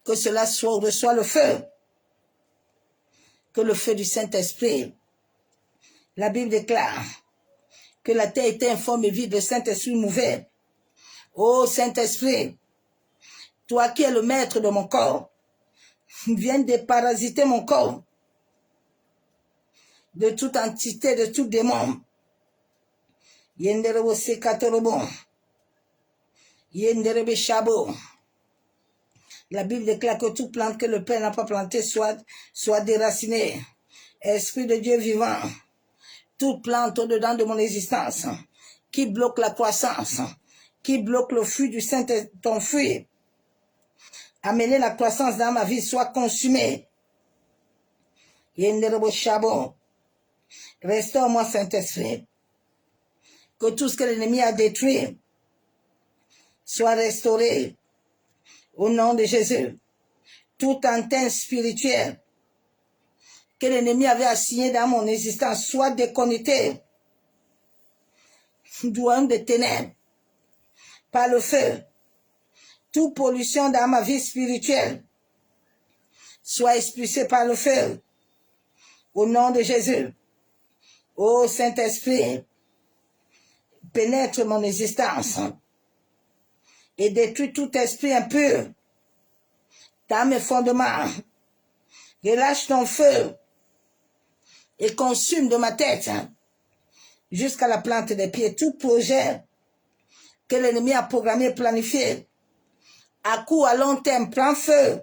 Que cela reçoit le feu. Que le feu du Saint-Esprit. La Bible déclare que la terre était informe et vide, le Saint-Esprit mouvait. Ô Saint-Esprit, toi qui es le maître de mon corps, viens déparasiter mon corps de toute entité, de tout démon. Yenderebo sekatorobo. Yenderebe chabo. La Bible déclare que toute plante que le Père n'a pas plantée soit déracinée. Esprit de Dieu vivant, toute plante au-dedans de mon existence qui bloque la croissance, qui bloque le fruit du Saint-Esprit, ton fruit, amener la croissance dans ma vie, soit consumée. Yenderebo chabo. Restaure-moi, Saint-Esprit. Que tout ce que l'ennemi a détruit soit restauré. Au nom de Jésus. Toute antenne spirituelle que l'ennemi avait assignée dans mon existence soit déconnectée du royaume des ténèbres par le feu. Toute pollution dans ma vie spirituelle soit expulsée par le feu. Au nom de Jésus. Ô Saint-Esprit, pénètre mon existence et détruis tout esprit impur dans mes fondements. Relâche ton feu et consume de ma tête jusqu'à la plante des pieds tout projet que l'ennemi a programmé et planifié à court, à long terme, prend feu.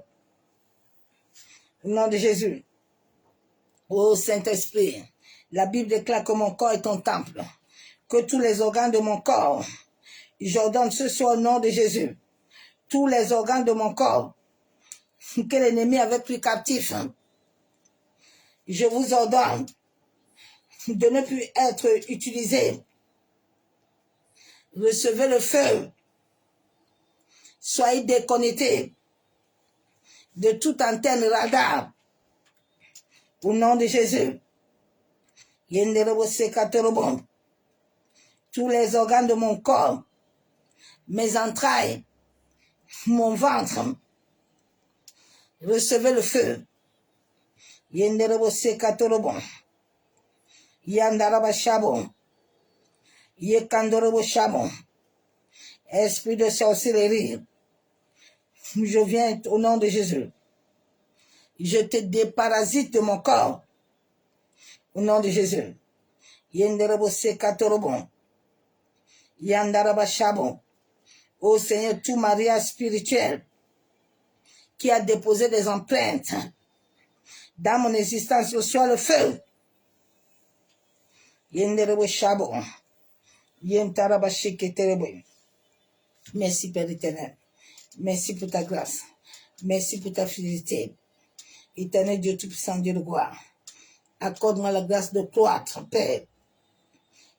Au nom de Jésus. Ô Saint-Esprit, la Bible déclare que mon corps est ton temple, que tous les organes de mon corps, j'ordonne ce soir au nom de Jésus, tous les organes de mon corps que l'ennemi avait pris captif, je vous ordonne de ne plus être utilisés. Recevez le feu. Soyez déconnectés de toute antenne radar. Au nom de Jésus. Tous les organes de mon corps, mes entrailles, mon ventre, recevez le feu. Yenderebo sekatorobo. Yandaraba chabon. Yekandorobo chabon. Esprit de sorcellerie, je viens au nom de Jésus. Je te déparasite de mon corps. Au nom de Jésus. Yenderebo sekatorobo. Yandaraba chabon. Ô Seigneur, tout mariage spirituel qui a déposé des empreintes dans mon existence, reçoit le feu. Yenderebo chabon. Yentaraba sheketerebo. Merci Père éternel. Merci pour ta grâce. Merci pour ta fidélité. Éternel Dieu Tout-Puissant, Dieu de gloire. Accorde-moi la grâce de croître, Père.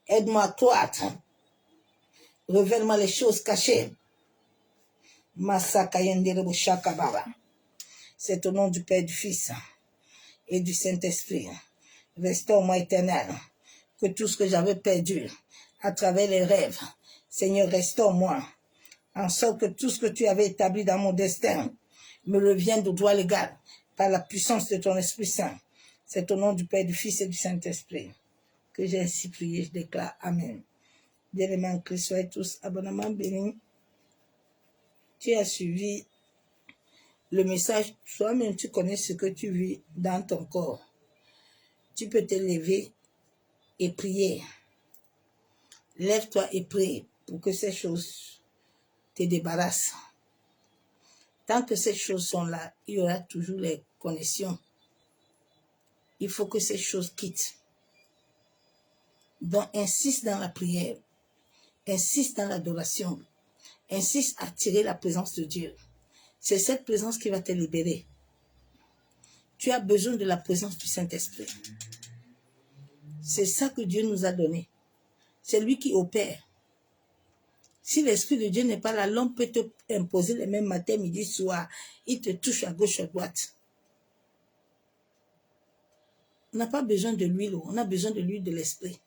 Aide-moi à croître. Révèle-moi les choses cachées. C'est au nom du Père, du Fils et du Saint-Esprit. Restaure-moi, éternel, que tout ce que j'avais perdu à travers les rêves, Seigneur, restaure-moi, en sorte que tout ce que tu avais établi dans mon destin me revienne de droit légal par la puissance de ton Esprit Saint. C'est au nom du Père, du Fils et du Saint-Esprit que j'ai ainsi prié, je déclare Amen. Bien-aimés en Christ, soyez tous abondamment bénis. Tu as suivi le message, toi-même tu connais ce que tu vis dans ton corps. Tu peux te lever et prier. Lève-toi et prie pour que ces choses te débarrassent. Tant que ces choses sont là, il y aura toujours les connexions. Il faut que ces choses quittent. Donc, insiste dans la prière. Insiste dans l'adoration. Insiste à attirer la présence de Dieu. C'est cette présence qui va te libérer. Tu as besoin de la présence du Saint-Esprit. C'est ça que Dieu nous a donné. C'est lui qui opère. Si l'Esprit de Dieu n'est pas là, l'homme peut te imposer les mêmes matin, midi, soir. Il te touche à gauche, à droite. On n'a pas besoin de l'huile, on a besoin de l'huile de l'Esprit.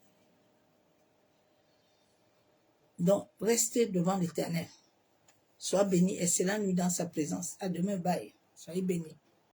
Donc, restez devant l'Éternel. Sois béni, excellente nuit dans sa présence. À demain, bye. Soyez bénis.